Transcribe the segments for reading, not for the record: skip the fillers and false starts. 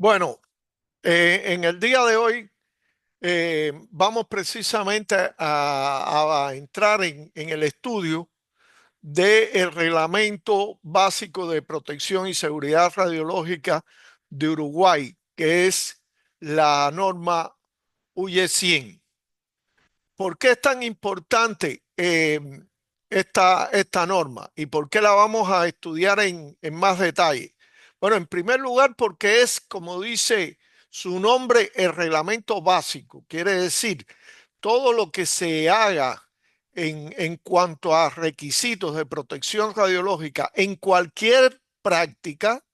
Bueno, en el día de hoy vamos precisamente a entrar en el estudio del Reglamento Básico de Protección y Seguridad Radiológica de Uruguay, que es la norma UE 100. ¿Por qué es tan importante esta norma y por qué la vamos a estudiar en más detalle? Bueno, en primer lugar, porque es, como dice su nombre, el reglamento básico. Quiere decir, todo lo que se haga en cuanto a requisitos de protección radiológica en cualquier práctica,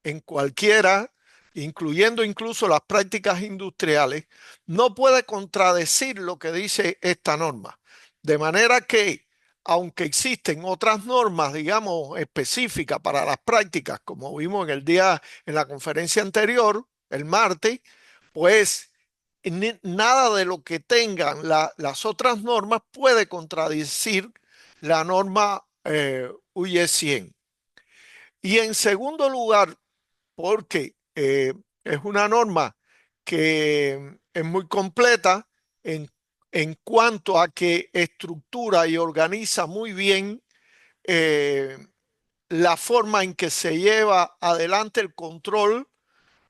en cualquiera, incluyendo incluso las prácticas industriales, no puede contradecir lo que dice esta norma. De manera que, aunque existen otras normas, digamos, específicas para las prácticas, como vimos en la conferencia anterior, el martes, pues nada de lo que tengan las otras normas puede contradecir la norma UE 100. Y en segundo lugar, porque es una norma que es muy completa en, en cuanto a que estructura y organiza muy bien eh, la forma en que se lleva adelante el control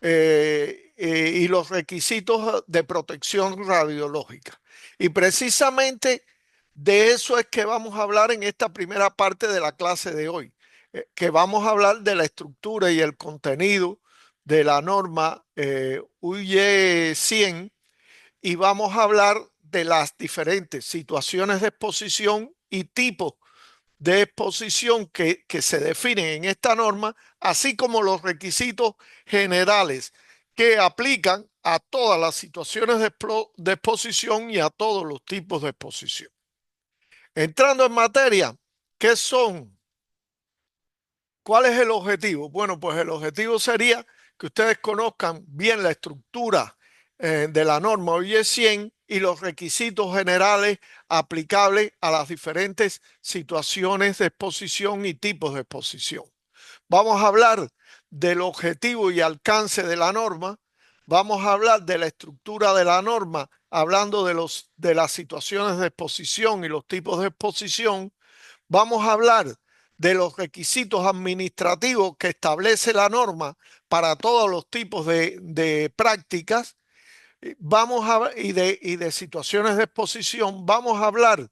y los requisitos de protección radiológica. Y precisamente de eso es que vamos a hablar en esta primera parte de la clase de hoy, que vamos a hablar de la estructura y el contenido de la norma UY 100 y vamos a hablar de las diferentes situaciones de exposición y tipos de exposición que se definen en esta norma, así como los requisitos generales que aplican a todas las situaciones de exposición y a todos los tipos de exposición. Entrando en materia, ¿qué son? ¿Cuál es el objetivo? Bueno, pues el objetivo sería que ustedes conozcan bien la estructura de la norma OIE 100 y los requisitos generales aplicables a las diferentes situaciones de exposición y tipos de exposición. Vamos a hablar del objetivo y alcance de la norma. Vamos a hablar de la estructura de la norma, hablando de las situaciones de exposición y los tipos de exposición. Vamos a hablar de los requisitos administrativos que establece la norma para todos los tipos de prácticas. Y de situaciones de exposición. Vamos a hablar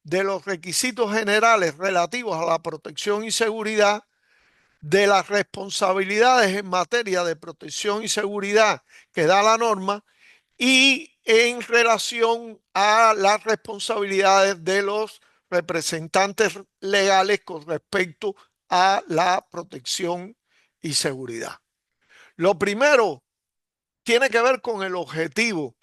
de los requisitos generales relativos a la protección y seguridad, de las responsabilidades en materia de protección y seguridad que da la norma y en relación a las responsabilidades de los representantes legales con respecto a la protección y seguridad. Lo primero tiene que ver con el objetivo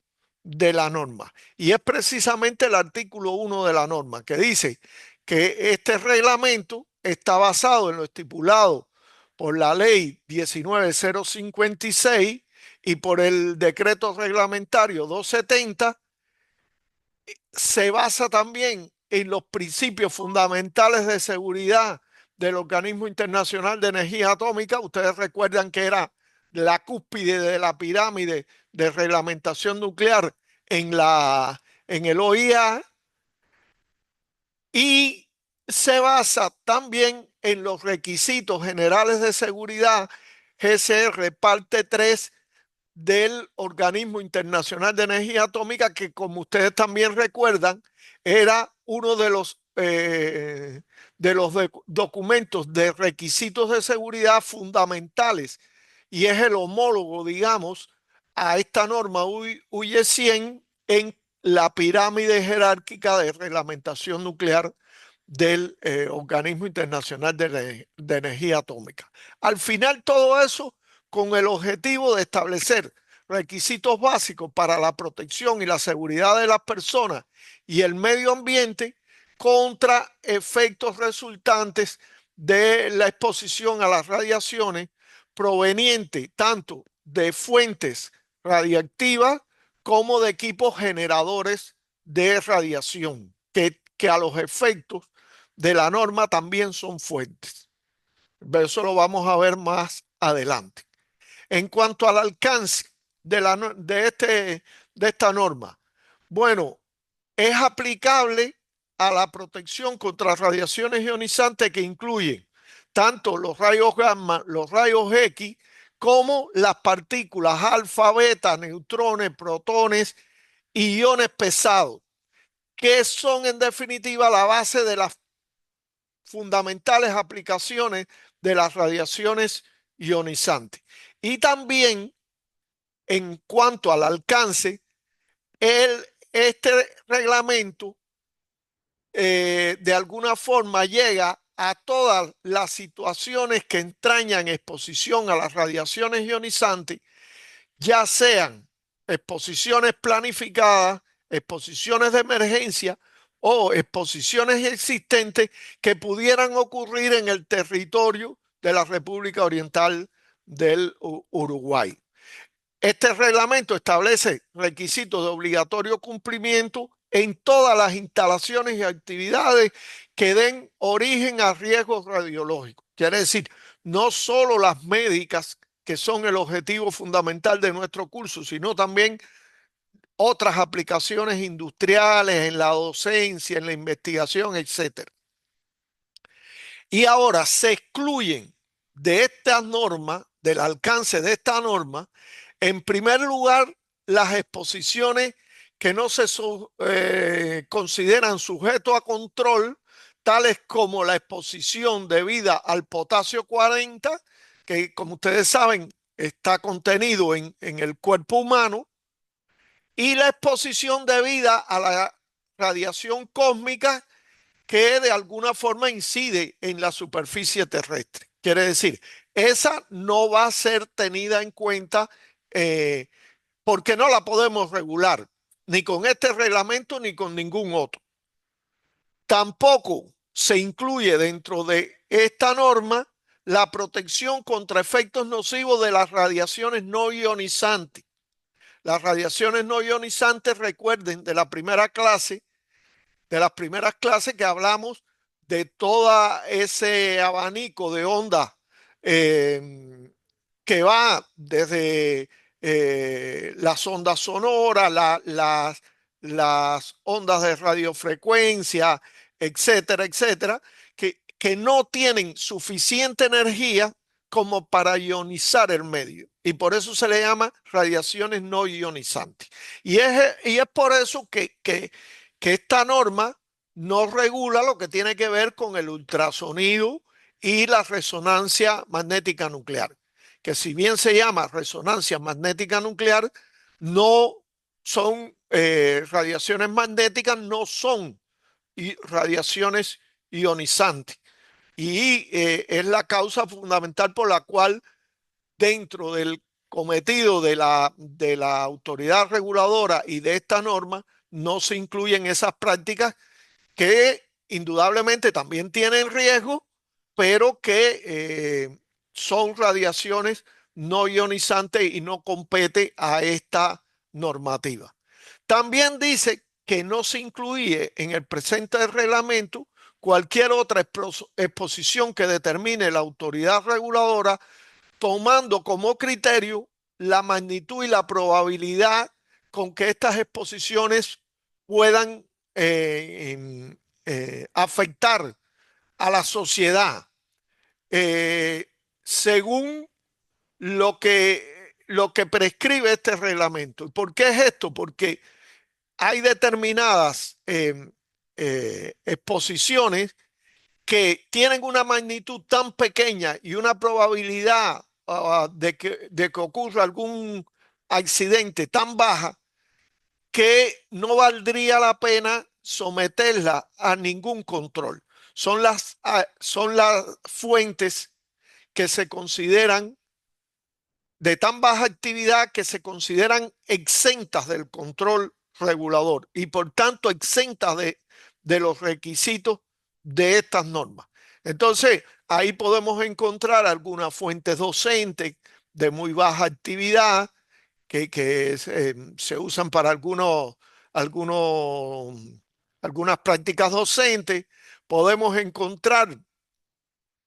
de la norma y es precisamente el artículo 1 de la norma que dice que este reglamento está basado en lo estipulado por la ley 19056 y por el decreto reglamentario 270. Se basa también en los principios fundamentales de seguridad del Organismo Internacional de Energía Atómica. Ustedes recuerdan que era la cúspide de la pirámide de reglamentación nuclear en el OIA, y se basa también en los requisitos generales de seguridad GCR parte 3 del Organismo Internacional de Energía Atómica, que como ustedes también recuerdan, era uno de los documentos de requisitos de seguridad fundamentales y es el homólogo, digamos, a esta norma UE 100 en la pirámide jerárquica de reglamentación nuclear del Organismo Internacional de Energía Atómica. Al final, todo eso con el objetivo de establecer requisitos básicos para la protección y la seguridad de las personas y el medio ambiente contra efectos resultantes de la exposición a las radiaciones provenientes tanto de fuentes radiactivas como de equipos generadores de radiación, que a los efectos de la norma también son fuentes. Eso lo vamos a ver más adelante. En cuanto al alcance de esta norma, bueno, es aplicable a la protección contra radiaciones ionizantes que incluyen tanto los rayos gamma, los rayos X, como las partículas alfa, beta, neutrones, protones y iones pesados, que son en definitiva la base de las fundamentales aplicaciones de las radiaciones ionizantes. Y también en cuanto al alcance, este reglamento de alguna forma llega a todas las situaciones que entrañan exposición a las radiaciones ionizantes, ya sean exposiciones planificadas, exposiciones de emergencia o exposiciones existentes que pudieran ocurrir en el territorio de la República Oriental del Uruguay. Este reglamento establece requisitos de obligatorio cumplimiento en todas las instalaciones y actividades que den origen a riesgos radiológicos. Quiere decir, no solo las médicas, que son el objetivo fundamental de nuestro curso, sino también otras aplicaciones industriales, en la docencia, en la investigación, etcétera. Y ahora se excluyen de esta norma, del alcance de esta norma, en primer lugar, las exposiciones que no se consideran sujetos a control, tales como la exposición debida al potasio 40, que como ustedes saben está contenido en el cuerpo humano, y la exposición debida a la radiación cósmica que de alguna forma incide en la superficie terrestre. Quiere decir, esa no va a ser tenida en cuenta porque no la podemos regular, ni con este reglamento ni con ningún otro. Tampoco se incluye dentro de esta norma la protección contra efectos nocivos de las radiaciones no ionizantes. Las radiaciones no ionizantes, recuerden de la primera clase, de las primeras clases que hablamos de todo ese abanico de ondas que va desde las ondas sonoras, las ondas de radiofrecuencia, etcétera, etcétera, que no tienen suficiente energía como para ionizar el medio. Y por eso se le llama radiaciones no ionizantes. Y es por eso que esta norma no regula lo que tiene que ver con el ultrasonido y la resonancia magnética nuclear, que si bien se llama resonancia magnética nuclear, no son radiaciones magnéticas, no son radiaciones ionizantes. Y es la causa fundamental por la cual dentro del cometido de la autoridad reguladora y de esta norma no se incluyen esas prácticas que indudablemente también tienen riesgo, pero que son radiaciones no ionizantes y no compete a esta normativa. También dice que no se incluye en el presente reglamento cualquier otra exposición que determine la autoridad reguladora, tomando como criterio la magnitud y la probabilidad con que estas exposiciones puedan afectar a la sociedad según lo que prescribe este reglamento. ¿Por qué es esto? Porque hay determinadas exposiciones que tienen una magnitud tan pequeña y una probabilidad de que ocurra algún accidente tan baja que no valdría la pena someterla a ningún control. Son las fuentes que se consideran de tan baja actividad que se consideran exentas del control regulador y por tanto exentas de los requisitos de estas normas. Entonces, ahí podemos encontrar algunas fuentes docentes de muy baja actividad que se usan para algunas prácticas docentes. Podemos encontrar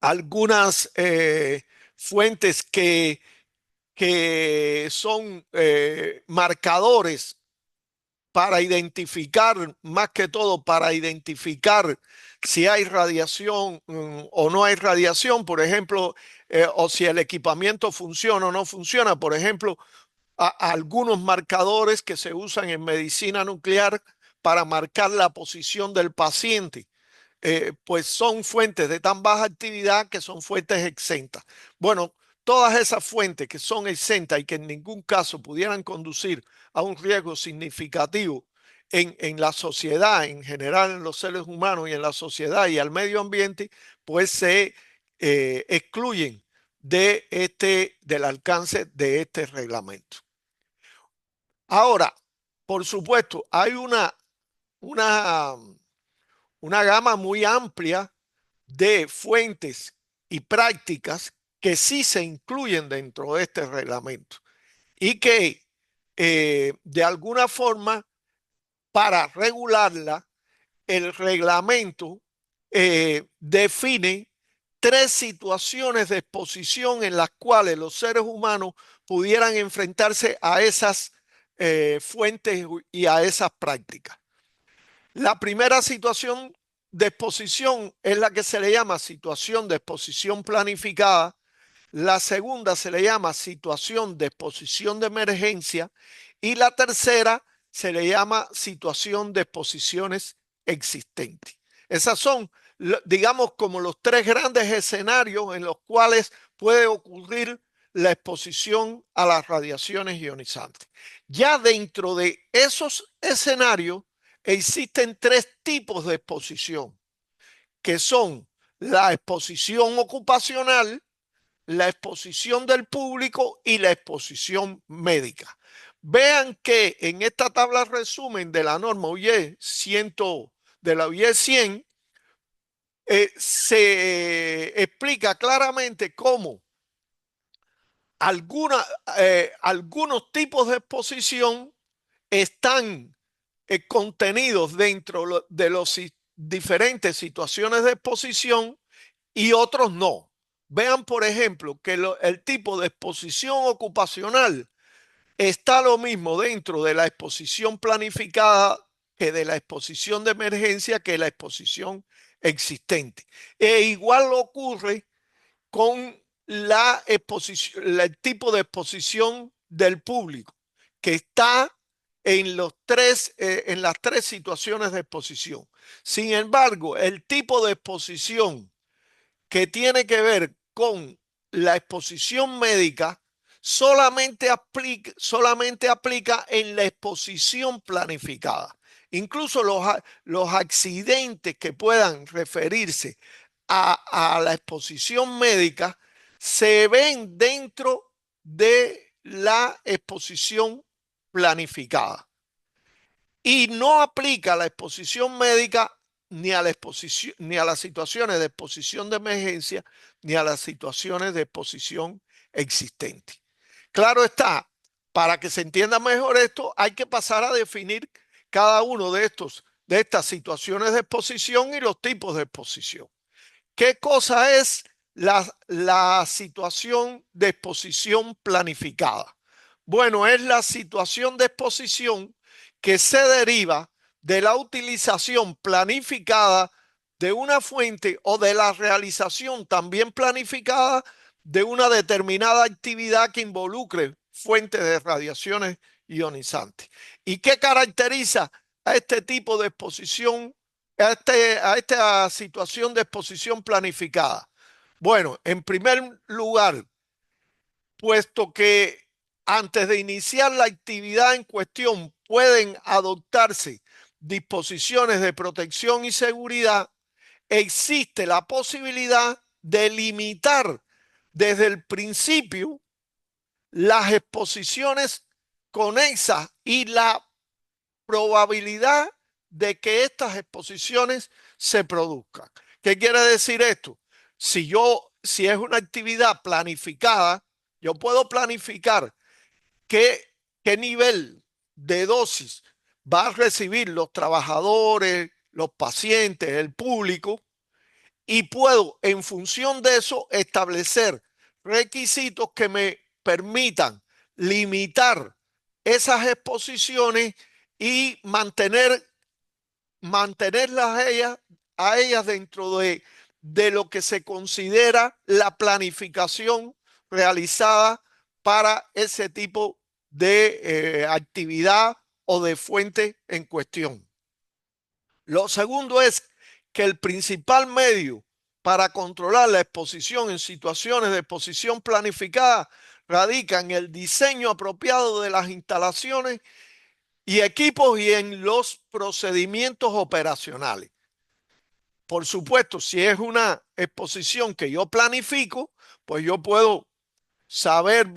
algunas fuentes que que son marcadores para identificar, más que todo, para identificar si hay radiación o no hay radiación, por ejemplo, o si el equipamiento funciona o no funciona. Por ejemplo, algunos marcadores que se usan en medicina nuclear para marcar la posición del paciente, pues son fuentes de tan baja actividad que son fuentes exentas. Bueno, todas esas fuentes que son exentas y que en ningún caso pudieran conducir a un riesgo significativo en la sociedad, en general en los seres humanos y en la sociedad y al medio ambiente, pues se excluyen del alcance de este reglamento. Ahora, por supuesto, hay una, una gama muy amplia de fuentes y prácticas que sí se incluyen dentro de este reglamento y que de alguna forma, para regularla, el reglamento define tres situaciones de exposición en las cuales los seres humanos pudieran enfrentarse a esas fuentes y a esas prácticas. La primera situación de exposición es la que se le llama situación de exposición planificada. La segunda se le llama situación de exposición de emergencia y la tercera se le llama situación de exposiciones existentes. Esas son, digamos, como los tres grandes escenarios en los cuales puede ocurrir la exposición a las radiaciones ionizantes. Ya dentro de esos escenarios existen tres tipos de exposición, que son la exposición ocupacional, la exposición del público y la exposición médica. Vean que en esta tabla resumen de la norma UIE 100, de la UIE 100, se explica claramente cómo algunos tipos de exposición están contenidos dentro de las diferentes situaciones de exposición y otros no. Vean, por ejemplo, que el tipo de exposición ocupacional está lo mismo dentro de la exposición planificada que de la exposición de emergencia que la exposición existente. E igual ocurre con la exposición, el tipo de exposición del público, que está en en las tres situaciones de exposición. Sin embargo, el tipo de exposición que tiene que ver con la exposición médica solamente aplica en la exposición planificada. Incluso los accidentes que puedan referirse a la exposición médica se ven dentro de la exposición planificada y no aplica la exposición médica ni a ni a las situaciones de exposición de emergencia ni a las situaciones de exposición existente. Claro está, para que se entienda mejor esto, hay que pasar a definir cada uno de estas situaciones de exposición y los tipos de exposición. ¿Qué cosa es la situación de exposición planificada? Bueno, es la situación de exposición que se deriva de la utilización planificada de una fuente o de la realización también planificada de una determinada actividad que involucre fuentes de radiaciones ionizantes. ¿Y qué caracteriza a este tipo de exposición, a esta situación de exposición planificada? Bueno, en primer lugar, puesto que antes de iniciar la actividad en cuestión pueden adoptarse disposiciones de protección y seguridad, existe la posibilidad de limitar desde el principio las exposiciones conexas y la probabilidad de que estas exposiciones se produzcan. ¿Qué quiere decir esto? Si es una actividad planificada, yo puedo planificar qué nivel de dosis va a recibir los trabajadores, los pacientes, el público, y puedo, en función de eso, establecer requisitos que me permitan limitar esas exposiciones y mantenerlas a ellas dentro de lo que se considera la planificación realizada para ese tipo de actividad o de fuente en cuestión. Lo segundo es que el principal medio para controlar la exposición en situaciones de exposición planificada radica en el diseño apropiado de las instalaciones y equipos y en los procedimientos operacionales. Por supuesto, si es una exposición que yo planifico, pues yo puedo saber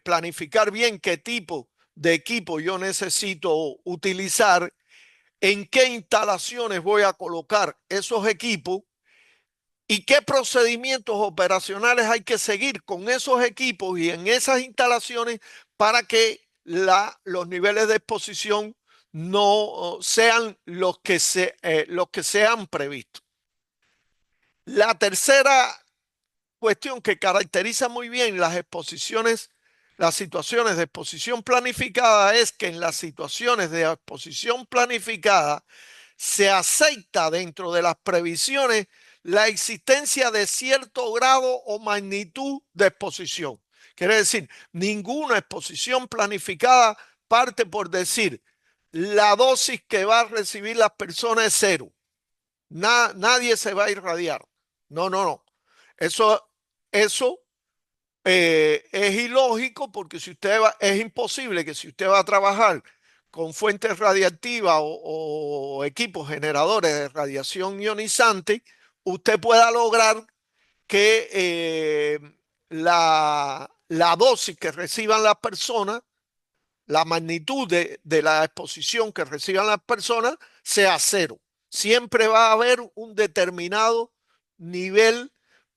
planificar bien qué tipo de equipo yo necesito utilizar, en qué instalaciones voy a colocar esos equipos y qué procedimientos operacionales hay que seguir con esos equipos y en esas instalaciones para que los niveles de exposición no sean los que se han previsto. La tercera cuestión que caracteriza muy bien las situaciones de exposición planificada es que en las situaciones de exposición planificada se acepta dentro de las previsiones la existencia de cierto grado o magnitud de exposición. Quiere decir, ninguna exposición planificada parte por decir la dosis que va a recibir las personas es cero. Nadie se va a irradiar. No, no, no. Eso es ilógico porque es imposible que si usted va a trabajar con fuentes radiactivas o equipos generadores de radiación ionizante, usted pueda lograr que la dosis que reciban las personas, la magnitud de la exposición que reciban las personas sea cero. Siempre va a haber un determinado nivel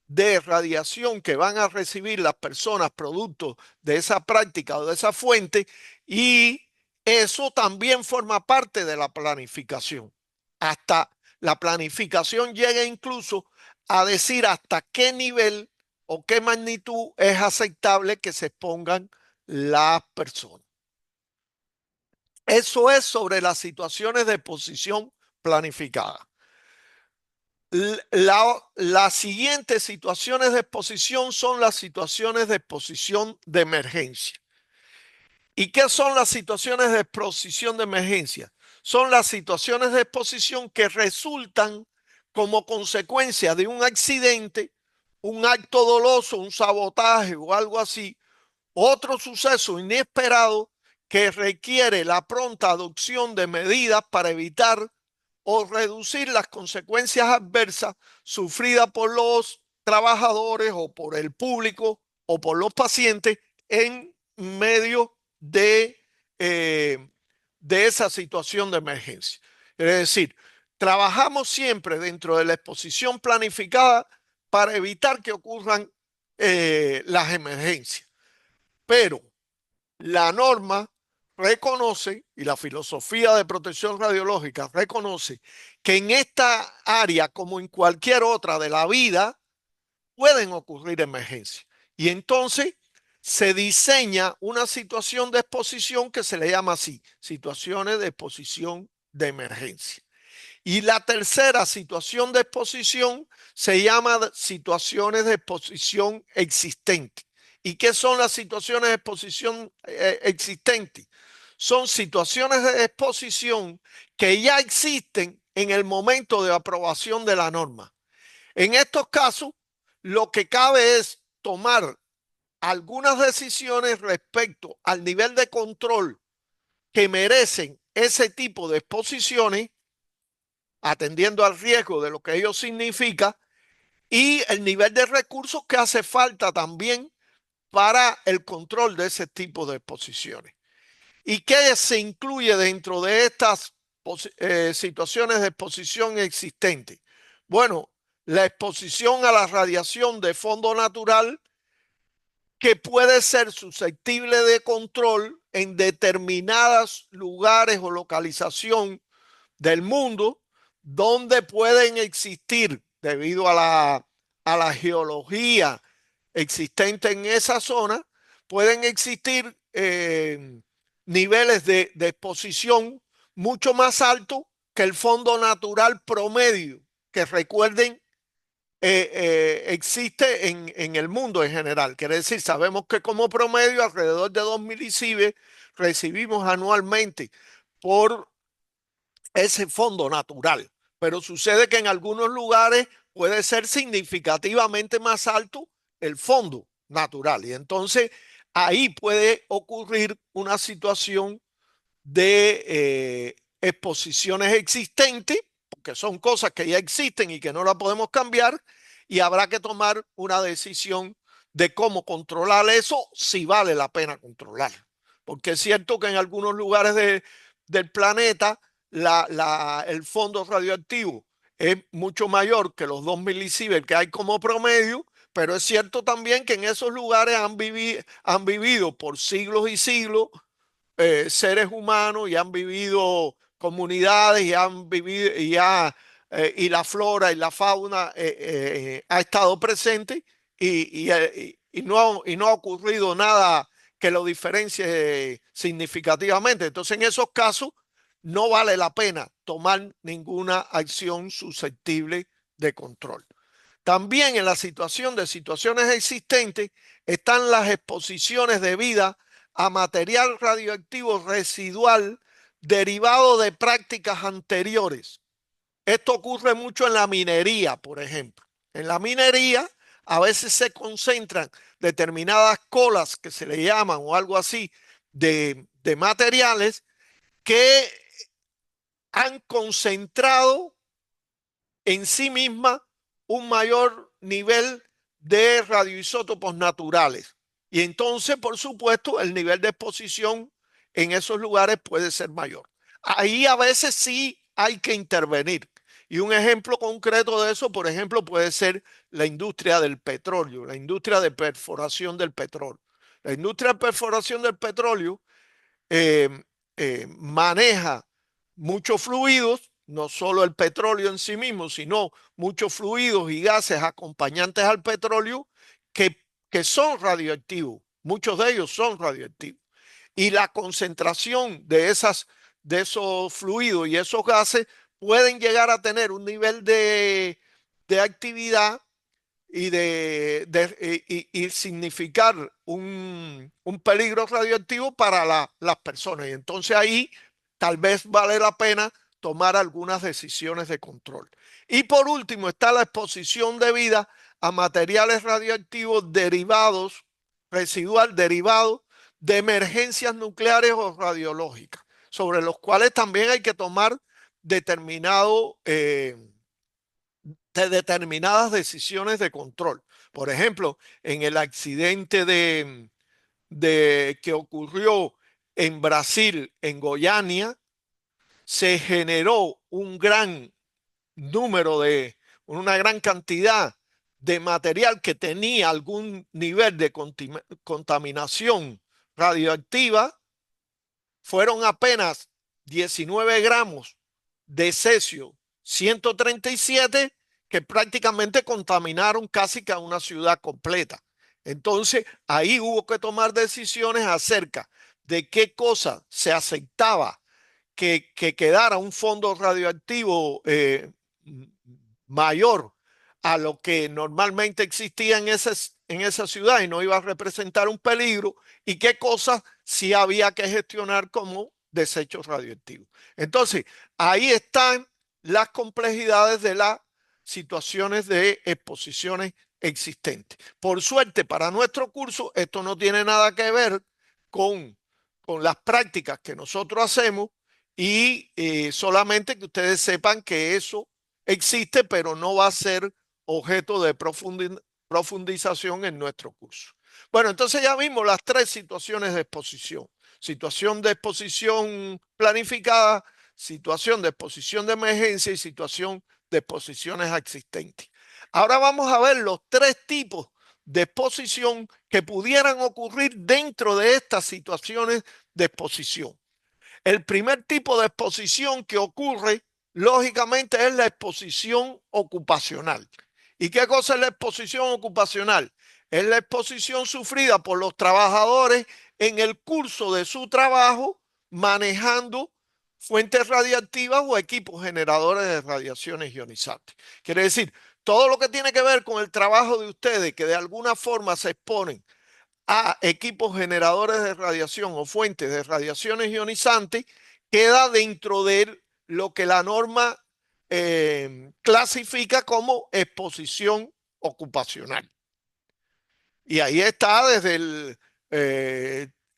de radiación que van a recibir las personas producto de esa práctica o de esa fuente, y eso también forma parte de la planificación. Hasta la planificación llega incluso a decir hasta qué nivel o qué magnitud es aceptable que se expongan las personas. Eso es sobre las situaciones de exposición planificada. Las siguientes situaciones de exposición son las situaciones de exposición de emergencia. ¿Y qué son las situaciones de exposición de emergencia? Son las situaciones de exposición que resultan como consecuencia de un accidente, un acto doloso, un sabotaje o algo así, otro suceso inesperado que requiere la pronta adopción de medidas para evitar o reducir las consecuencias adversas sufridas por los trabajadores o por el público o por los pacientes en medio de esa situación de emergencia. Es decir, trabajamos siempre dentro de la exposición planificada para evitar que ocurran las emergencias. Pero la norma reconoce, y la filosofía de protección radiológica reconoce, que en esta área, como en cualquier otra de la vida, pueden ocurrir emergencias. Y entonces se diseña una situación de exposición que se le llama así, situaciones de exposición de emergencia. Y la tercera situación de exposición se llama situaciones de exposición existente. ¿Y qué son las situaciones de exposición existente? Son situaciones de exposición que ya existen en el momento de aprobación de la norma. En estos casos, lo que cabe es tomar algunas decisiones respecto al nivel de control que merecen ese tipo de exposiciones, atendiendo al riesgo de lo que ello significa y el nivel de recursos que hace falta también para el control de ese tipo de exposiciones. ¿Y qué se incluye dentro de estas situaciones de exposición existentes? Bueno, la exposición a la radiación de fondo natural, que puede ser susceptible de control en determinados lugares o localización del mundo donde pueden existir, debido a la geología existente en esa zona, pueden existir niveles de exposición mucho más altos que el fondo natural promedio, que recuerden existe en el mundo en general. Quiere decir, sabemos que como promedio alrededor de 2 milisieverts recibimos anualmente por ese fondo natural. Pero sucede que en algunos lugares puede ser significativamente más alto el fondo natural. Y entonces ahí puede ocurrir una situación de exposiciones existentes, porque son cosas que ya existen y que no la podemos cambiar, y habrá que tomar una decisión de cómo controlar eso, si vale la pena controlar. Porque es cierto que en algunos lugares del planeta el fondo radioactivo es mucho mayor que los 2 milisieverts que hay como promedio, pero es cierto también que en esos lugares han vivido por siglos y siglos seres humanos y han vivido comunidades y han vivido y la flora y la fauna ha estado presente y no ha ocurrido nada que lo diferencie significativamente. Entonces, en esos casos, no vale la pena tomar ninguna acción susceptible de control. También en la situación de situaciones existentes están las exposiciones debidas a material radioactivo residual derivado de prácticas anteriores. Esto ocurre mucho en la minería, por ejemplo. En la minería a veces se concentran determinadas colas que se le llaman o algo así de materiales que han concentrado en sí misma un mayor nivel de radioisótopos naturales. Y entonces, por supuesto, el nivel de exposición en esos lugares puede ser mayor. Ahí a veces sí hay que intervenir. Y un ejemplo concreto de eso, por ejemplo, puede ser la industria del petróleo, la industria de perforación del petróleo. La industria de perforación del petróleo eh, maneja muchos fluidos, no solo el petróleo en sí mismo, sino muchos fluidos y gases acompañantes al petróleo que son radioactivos. Muchos de ellos son radioactivos. Y la concentración de esos fluidos y esos gases pueden llegar a tener un nivel de actividad y significar un peligro radioactivo para las personas. Y entonces ahí tal vez vale la pena tomar algunas decisiones de control. Y por último está la exposición debida a materiales radioactivos derivados, residual derivados de emergencias nucleares o radiológicas, sobre los cuales también hay que tomar determinado de determinadas decisiones de control. Por ejemplo, en el accidente que ocurrió en Brasil, en Goiânia, se generó un gran número una gran cantidad de material que tenía algún nivel de contaminación radioactiva. Fueron apenas 19 gramos de cesio 137 que prácticamente contaminaron casi que a una ciudad completa. Entonces, ahí hubo que tomar decisiones acerca de qué cosa se aceptaba que quedara un fondo radioactivo mayor a lo que normalmente existía en esa ciudad y no iba a representar un peligro, y qué cosas sí había que gestionar como desechos radioactivos. Entonces, ahí están las complejidades de las situaciones de exposiciones existentes. Por suerte, para nuestro curso, esto no tiene nada que ver con, con las prácticas que nosotros hacemos y solamente que ustedes sepan que eso existe, pero no va a ser objeto de profundización en nuestro curso. Bueno, entonces ya vimos las tres situaciones de exposición. Situación de exposición planificada, situación de exposición de emergencia y situación de exposiciones existentes. Ahora vamos a ver los tres tipos de exposición que pudieran ocurrir dentro de estas situaciones de exposición. El primer tipo de exposición que ocurre, lógicamente, es la exposición ocupacional. ¿Y qué cosa es la exposición ocupacional? es la exposición sufrida por los trabajadores en el curso de su trabajo manejando fuentes radiactivas o equipos generadores de radiaciones ionizantes. Quiere decir, todo lo que tiene que ver con el trabajo de ustedes, que de alguna forma se exponen a equipos generadores de radiación o fuentes de radiaciones ionizantes, queda dentro de lo que la norma clasifica como exposición ocupacional. Y ahí está desde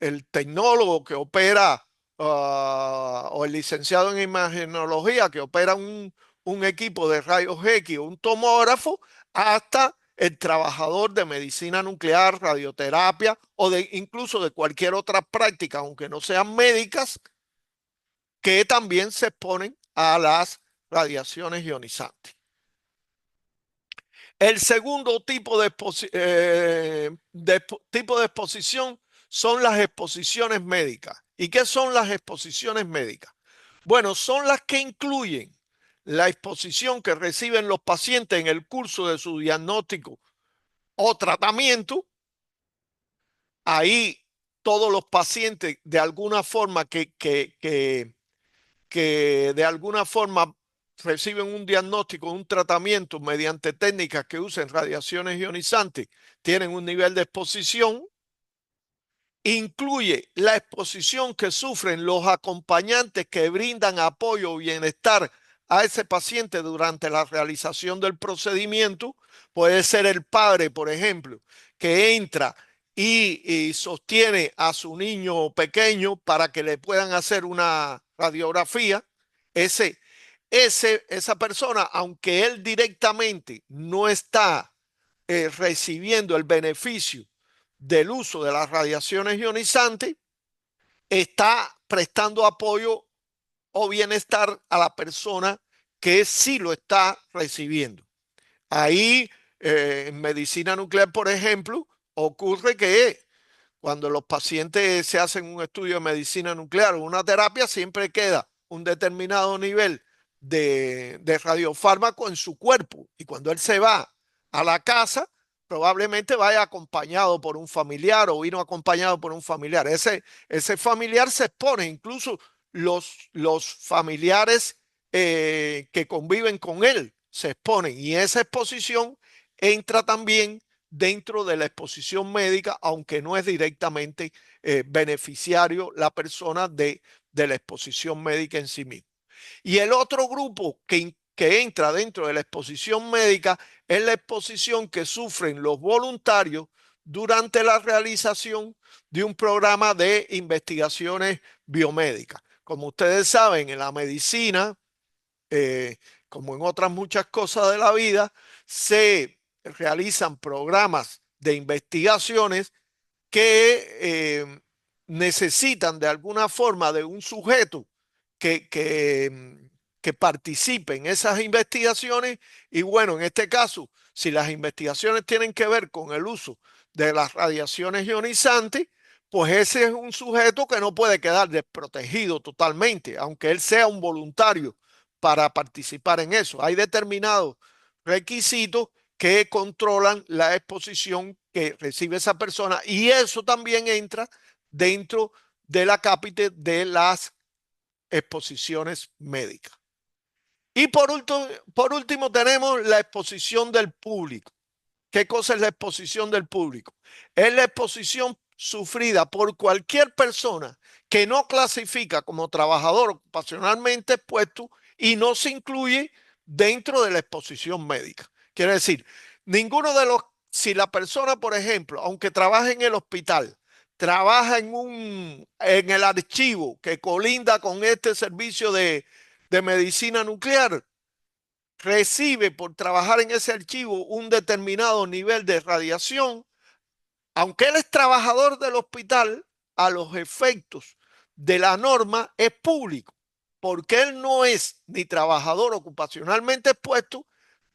el tecnólogo que opera o el licenciado en imagenología que opera un equipo de rayos X o un tomógrafo, hasta el trabajador de medicina nuclear, radioterapia o incluso de cualquier otra práctica, aunque no sean médicas, que también se exponen a las radiaciones ionizantes. El segundo tipo de exposición son las exposiciones médicas. ¿Y qué son las exposiciones médicas? Bueno, son las que incluyen la exposición que reciben los pacientes en el curso de su diagnóstico o tratamiento. Ahí todos los pacientes de alguna forma que de alguna forma reciben un diagnóstico, un tratamiento mediante técnicas que usen radiaciones ionizantes, tienen un nivel de exposición. Incluye la exposición que sufren los acompañantes que brindan apoyo o bienestar a ese paciente durante la realización del procedimiento. Puede ser el padre, por ejemplo, que entra y sostiene a su niño pequeño para que le puedan hacer una radiografía. Esa persona, aunque él directamente no está recibiendo el beneficio del uso de las radiaciones ionizantes, está prestando apoyo o bienestar a la persona que sí lo está recibiendo. Ahí, en medicina nuclear, por ejemplo, ocurre que cuando los pacientes se hacen un estudio de medicina nuclear o una terapia, siempre queda un determinado nivel de radiofármaco en su cuerpo. Y cuando él se va a la casa, probablemente vaya acompañado por un familiar o vino acompañado por un familiar. Ese familiar se expone, incluso los familiares que conviven con él se exponen. Y esa exposición entra también dentro de la exposición médica, aunque no es directamente beneficiario la persona de la exposición médica en sí misma. Y el otro grupo que entra dentro de la exposición médica es la exposición que sufren los voluntarios durante la realización de un programa de investigaciones biomédicas. Como ustedes saben, en la medicina, eh, como en otras muchas cosas de la vida, se realizan programas de investigaciones que necesitan de alguna forma de un sujeto que, que, que participe en esas investigaciones. Y bueno, en este caso, si las investigaciones tienen que ver con el uso de las radiaciones ionizantes, pues ese es un sujeto que no puede quedar desprotegido totalmente, aunque él sea un voluntario para participar en eso. Hay determinados requisitos que controlan la exposición que recibe esa persona, y eso también entra dentro de la cápita de las exposiciones médicas. Y por último tenemos la exposición del público. ¿Qué cosa es la exposición del público? Es la exposición sufrida por cualquier persona que no clasifica como trabajador ocupacionalmente expuesto y no se incluye dentro de la exposición médica. Quiere decir, si la persona, por ejemplo, aunque trabaje en el hospital, trabaja en el archivo que colinda con este servicio de medicina nuclear, recibe por trabajar en ese archivo un determinado nivel de radiación, aunque él es trabajador del hospital, a los efectos de la norma es público, porque él no es ni trabajador ocupacionalmente expuesto,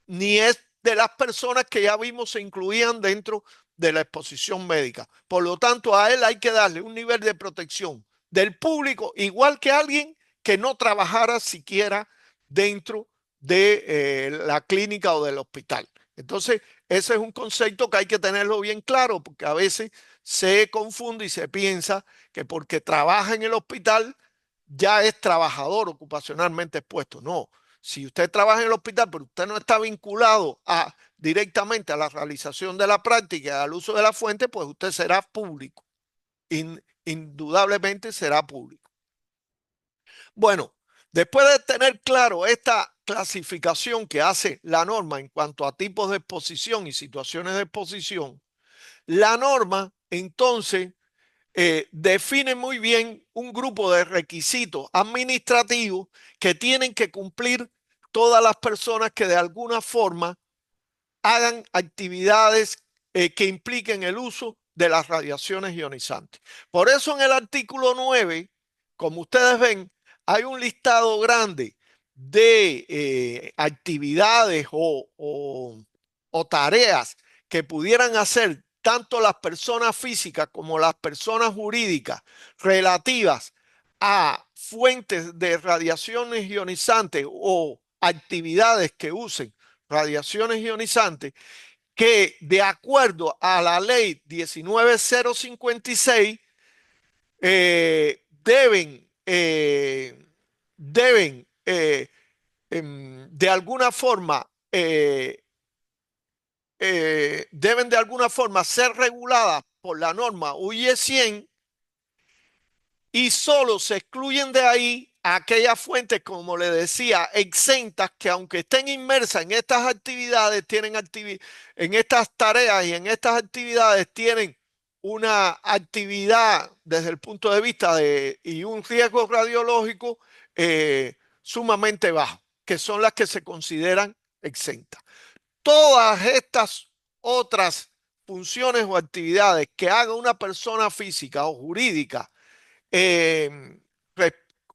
ni es de las personas que ya vimos se incluían dentro de la exposición médica. Por lo tanto, a él hay que darle un nivel de protección del público, igual que a alguien que no trabajara siquiera dentro de la clínica o del hospital. Entonces, ese es un concepto que hay que tenerlo bien claro, porque a veces se confunde y se piensa que porque trabaja en el hospital ya es trabajador ocupacionalmente expuesto. No, si usted trabaja en el hospital, pero usted no está vinculado directamente a la realización de la práctica y al uso de la fuente, pues usted será público. Indudablemente será público. Bueno, después de tener claro esta clasificación que hace la norma en cuanto a tipos de exposición y situaciones de exposición, la norma entonces define muy bien un grupo de requisitos administrativos que tienen que cumplir todas las personas que de alguna forma hagan actividades que impliquen el uso de las radiaciones ionizantes. Por eso en el artículo 9, como ustedes ven, hay un listado grande de actividades o tareas que pudieran hacer tanto las personas físicas como las personas jurídicas relativas a fuentes de radiaciones ionizantes o actividades que usen radiaciones ionizantes, que de acuerdo a la ley 19056 deben de alguna forma deben de alguna forma ser reguladas por la norma UE 100 y solo se excluyen de ahí aquellas fuentes, como le decía, exentas, que aunque estén inmersas en estas actividades, en estas tareas y en estas actividades, tienen una actividad desde el punto de vista y un riesgo radiológico sumamente bajo, que son las que se consideran exentas. Todas estas otras funciones o actividades que haga una persona física o jurídica eh,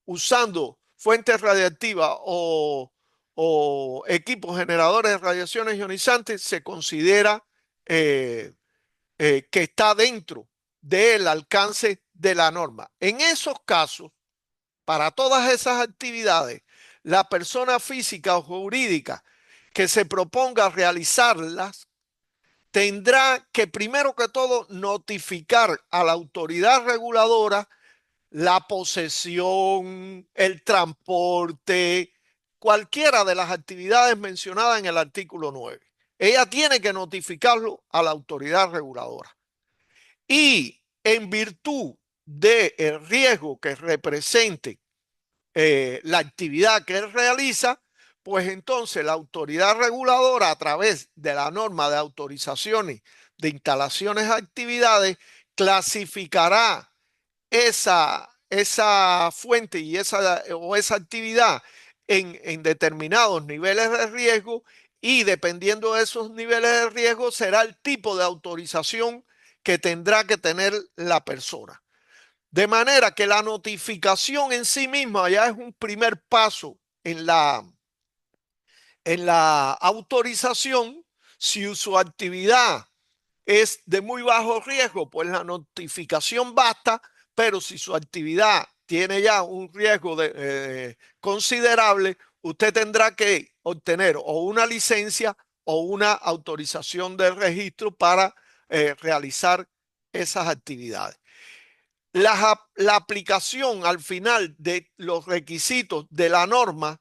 usando fuentes radiactivas o equipos generadores de radiaciones ionizantes, se considera que está dentro del alcance de la norma. En esos casos, para todas esas actividades, la persona física o jurídica que se proponga realizarlas tendrá que primero que todo notificar a la autoridad reguladora la posesión, el transporte, cualquiera de las actividades mencionadas en el artículo 9. Ella tiene que notificarlo a la autoridad reguladora. Y en virtud del riesgo que represente la actividad que él realiza, pues entonces la autoridad reguladora, a través de la norma de autorizaciones de instalaciones actividades, clasificará esa fuente o esa actividad en determinados niveles de riesgo, y dependiendo de esos niveles de riesgo será el tipo de autorización que tendrá que tener la persona. De manera que la notificación en sí misma ya es un primer paso en la autorización. Si su actividad es de muy bajo riesgo, pues la notificación basta, pero si su actividad tiene ya un riesgo considerable, usted tendrá que obtener o una licencia o una autorización de registro para realizar esas actividades. La aplicación al final de los requisitos de la norma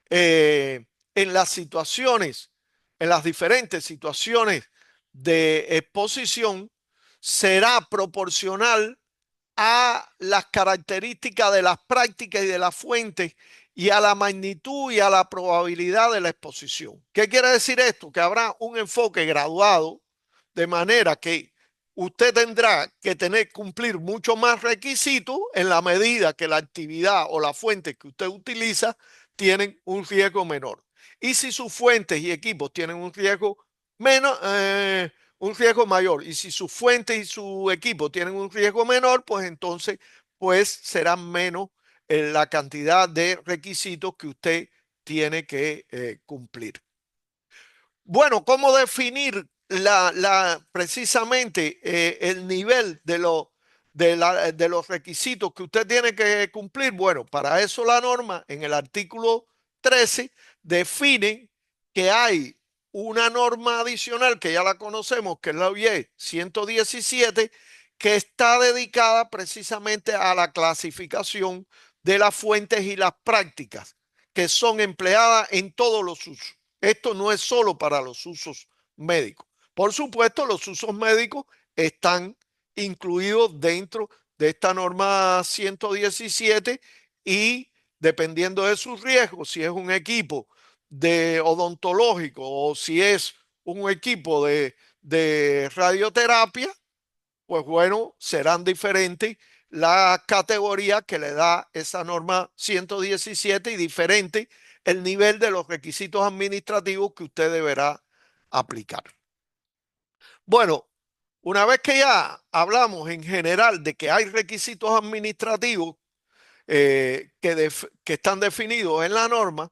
eh, en las situaciones, en las diferentes situaciones de exposición, será proporcional a las características de las prácticas y de las fuentes y a la magnitud y a la probabilidad de la exposición. ¿Qué quiere decir esto? Que habrá un enfoque graduado, de manera que usted tendrá que cumplir mucho más requisitos en la medida que la actividad o la fuente que usted utiliza tienen un riesgo menor. Y si sus fuentes y equipos tienen un riesgo menos, un riesgo mayor, y si sus fuentes y su equipo tienen un riesgo menor, pues entonces pues serán menos la cantidad de requisitos que usted tiene que cumplir. Bueno, ¿cómo definir precisamente el nivel de los requisitos que usted tiene que cumplir? Bueno, para eso la norma en el artículo 13 define que hay una norma adicional que ya la conocemos, que es la OIE 117, que está dedicada precisamente a la clasificación de las fuentes y las prácticas que son empleadas en todos los usos. Esto no es solo para los usos médicos. Por supuesto, los usos médicos están incluidos dentro de esta norma 117 y dependiendo de sus riesgos, si es un equipo de odontológico o si es un equipo de radioterapia, pues bueno, serán diferentes las categorías que le da esa norma 117 y diferente el nivel de los requisitos administrativos que usted deberá aplicar. Bueno, una vez que ya hablamos en general de que hay requisitos administrativos que están definidos en la norma,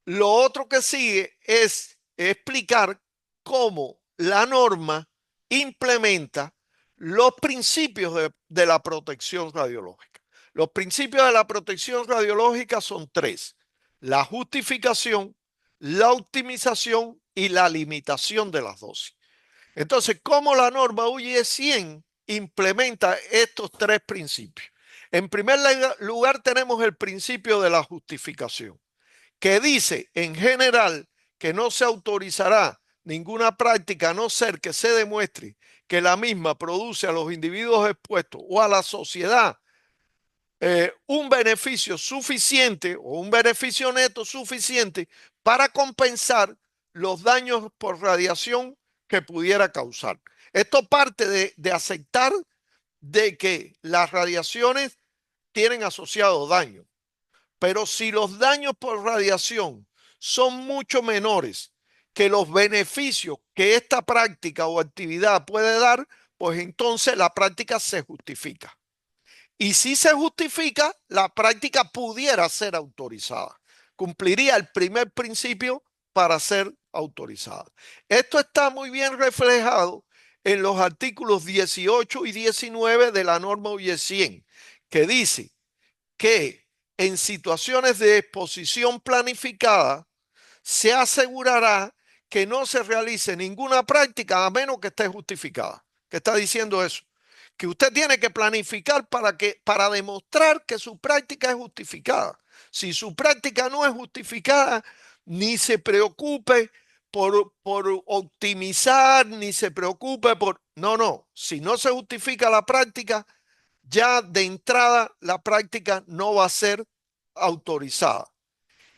lo otro que sigue es explicar cómo la norma implementa los principios de la protección radiológica. Los principios de la protección radiológica son tres: la justificación, la optimización y la limitación de las dosis. Entonces, ¿cómo la norma UE 100 implementa estos tres principios? En primer lugar, tenemos el principio de la justificación, que dice en general que no se autorizará ninguna práctica a no ser que se demuestre que la misma produce a los individuos expuestos o a la sociedad un beneficio suficiente o un beneficio neto suficiente para compensar los daños por radiación que pudiera causar. Esto parte de aceptar de que las radiaciones tienen asociados daños. Pero si los daños por radiación son mucho menores que los beneficios que esta práctica o actividad puede dar, pues entonces la práctica se justifica. Y si se justifica, la práctica pudiera ser autorizada. Cumpliría el primer principio para ser autorizada. Esto está muy bien reflejado en los artículos 18 y 19 de la norma UE 100, que dice que en situaciones de exposición planificada se asegurará que no se realice ninguna práctica a menos que esté justificada. ¿Qué está diciendo eso? Que usted tiene que planificar para demostrar que su práctica es justificada. Si su práctica no es justificada, ni se preocupe por optimizar, ni se preocupe por... No, no. Si no se justifica la práctica, ya de entrada la práctica no va a ser autorizada.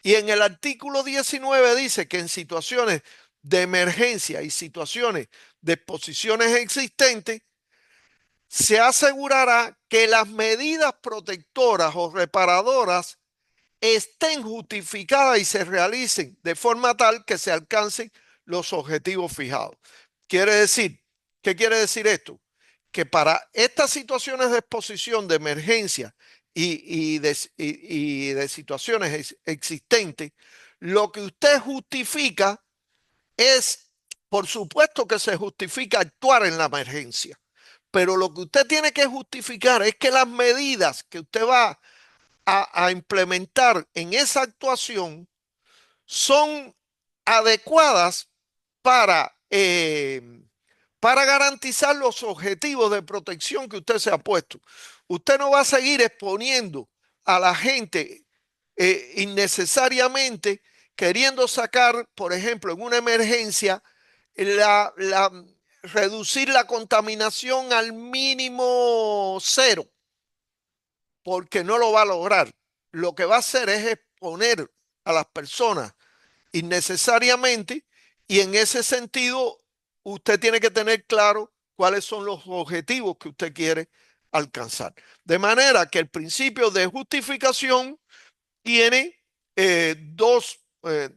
Y en el artículo 19 dice que en situaciones de emergencia y situaciones de exposiciones existentes, se asegurará que las medidas protectoras o reparadoras estén justificadas y se realicen de forma tal que se alcancen los objetivos fijados. Quiere decir, ¿qué quiere decir esto? Que para estas situaciones de exposición, de emergencia y de situaciones existentes, lo que usted justifica es, por supuesto que se justifica actuar en la emergencia, pero lo que usted tiene que justificar es que las medidas que usted va a implementar en esa actuación son adecuadas para, para garantizar los objetivos de protección que usted se ha puesto. Usted no va a seguir exponiendo a la gente innecesariamente queriendo sacar, por ejemplo, en una emergencia, la, reducir la contaminación al mínimo cero, porque no lo va a lograr. Lo que va a hacer es exponer a las personas innecesariamente, y en ese sentido usted tiene que tener claro cuáles son los objetivos que usted quiere alcanzar. De manera que el principio de justificación tiene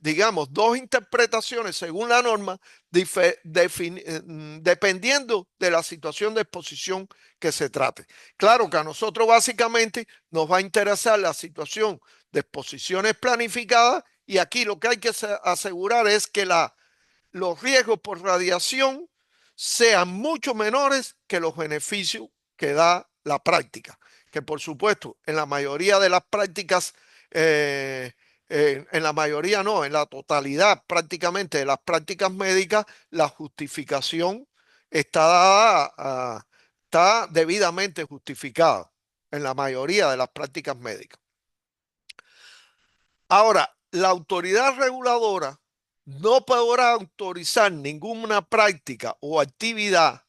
digamos, dos interpretaciones según la norma, dependiendo de la situación de exposición que se trate. Claro que a nosotros básicamente nos va a interesar la situación de exposiciones planificadas, y aquí lo que hay que asegurar es que los riesgos por radiación sean mucho menores que los beneficios que da la práctica, que por supuesto en la mayoría de las prácticas eh, en la mayoría no, en la totalidad prácticamente de las prácticas médicas, la justificación está dada, está debidamente justificada en la mayoría de las prácticas médicas. Ahora, la autoridad reguladora no podrá autorizar ninguna práctica o actividad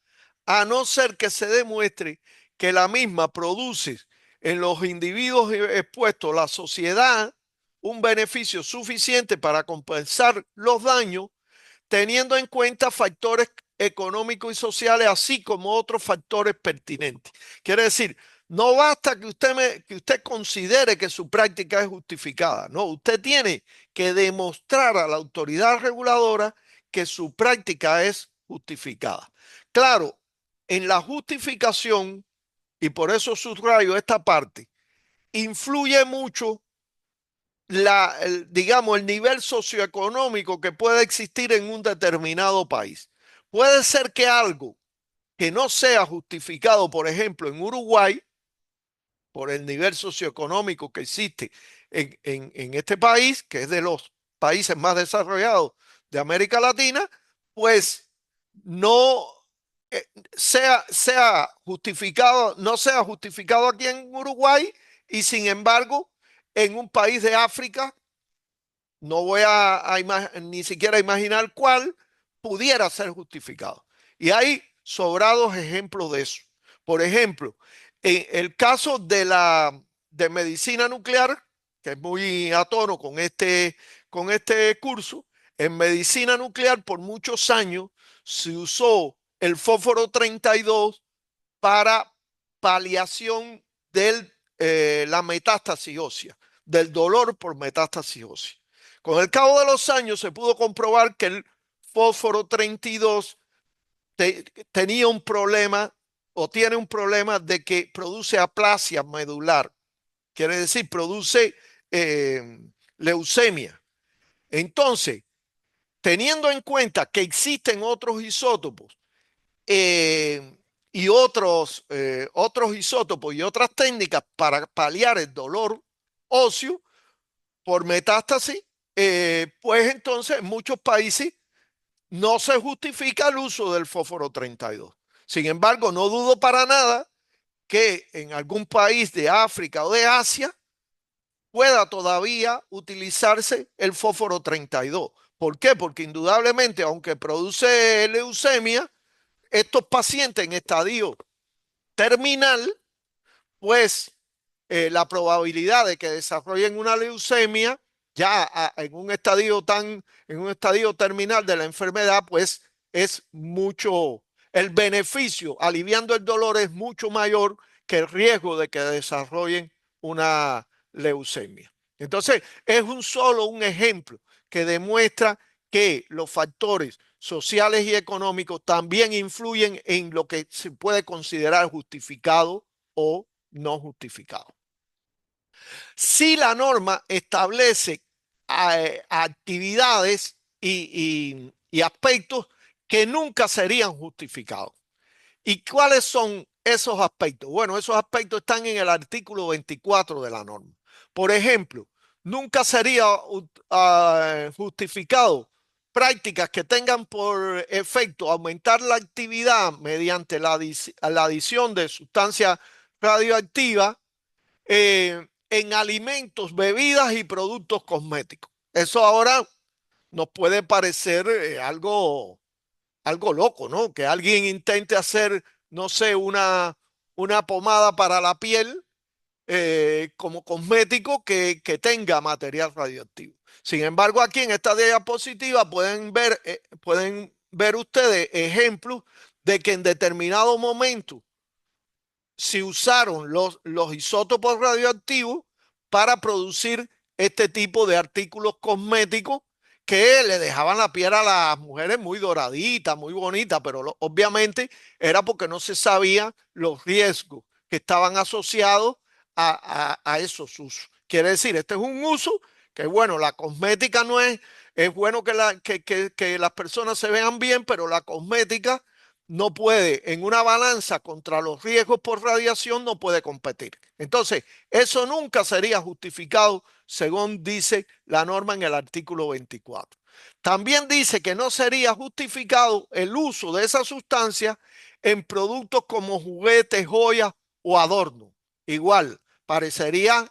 a no ser que se demuestre que la misma produce en los individuos expuestos a la sociedad un beneficio suficiente para compensar los daños, teniendo en cuenta factores económicos y sociales, así como otros factores pertinentes. Quiere decir, no basta que usted considere que su práctica es justificada. No, usted tiene que demostrar a la autoridad reguladora que su práctica es justificada. Claro, en la justificación, y por eso subrayo esta parte, influye mucho digamos, el nivel socioeconómico que puede existir en un determinado país. Puede ser que algo que no sea justificado, por ejemplo, en Uruguay, por el nivel socioeconómico que existe en este país, que es de los países más desarrollados de América Latina, pues no sea justificado, no sea justificado aquí en Uruguay y sin embargo en un país de África, no voy ni siquiera imaginar cuál, pudiera ser justificado. Y hay sobrados ejemplos de eso. Por ejemplo, en el caso de medicina nuclear, que es muy a tono con este curso, en medicina nuclear por muchos años se usó el fósforo 32 para paliación de la metástasis ósea, del dolor por metástasis ósea. Con el cabo de los años se pudo comprobar que el fósforo 32 tenía un problema o tiene un problema de que produce aplasia medular, quiere decir, produce leucemia. Entonces, teniendo en cuenta que existen otros isótopos eh, y otros isótopos y otras técnicas para paliar el dolor óseo por metástasis, pues entonces en muchos países no se justifica el uso del fósforo 32. Sin embargo, no dudo para nada que en algún país de África o de Asia pueda todavía utilizarse el fósforo 32. ¿Por qué? Porque indudablemente, aunque produce leucemia, estos pacientes en estadio terminal, pues la probabilidad de que desarrollen una leucemia ya en un estadio terminal de la enfermedad, pues es mucho, el beneficio aliviando el dolor es mucho mayor que el riesgo de que desarrollen una leucemia. Entonces, es un ejemplo que demuestra que los factores sociales y económicos también influyen en lo que se puede considerar justificado o no justificado. Si la norma establece actividades y aspectos que nunca serían justificados. ¿Y cuáles son esos aspectos? Bueno, esos aspectos están en el artículo 24 de la norma. Por ejemplo, nunca sería justificado prácticas que tengan por efecto aumentar la actividad mediante la adición de sustancias radioactivas en alimentos, bebidas y productos cosméticos. Eso ahora nos puede parecer algo loco, ¿no? Que alguien intente hacer, no sé, una pomada para la piel como cosmético que tenga material radioactivo. Sin embargo, aquí en esta diapositiva pueden ver ustedes ejemplos de que en determinado momento se usaron los isótopos radioactivos para producir este tipo de artículos cosméticos que le dejaban la piel a las mujeres muy doradita, muy bonita, pero obviamente era porque no se sabía los riesgos que estaban asociados a esos usos. Quiere decir, este es un uso que, bueno, la cosmética no es bueno que las personas se vean bien, pero la cosmética no puede, en una balanza contra los riesgos por radiación, no puede competir. Entonces, eso nunca sería justificado, según dice la norma en el artículo 24. También dice que no sería justificado el uso de esa sustancia en productos como juguetes, joyas o adornos. Igual, parecería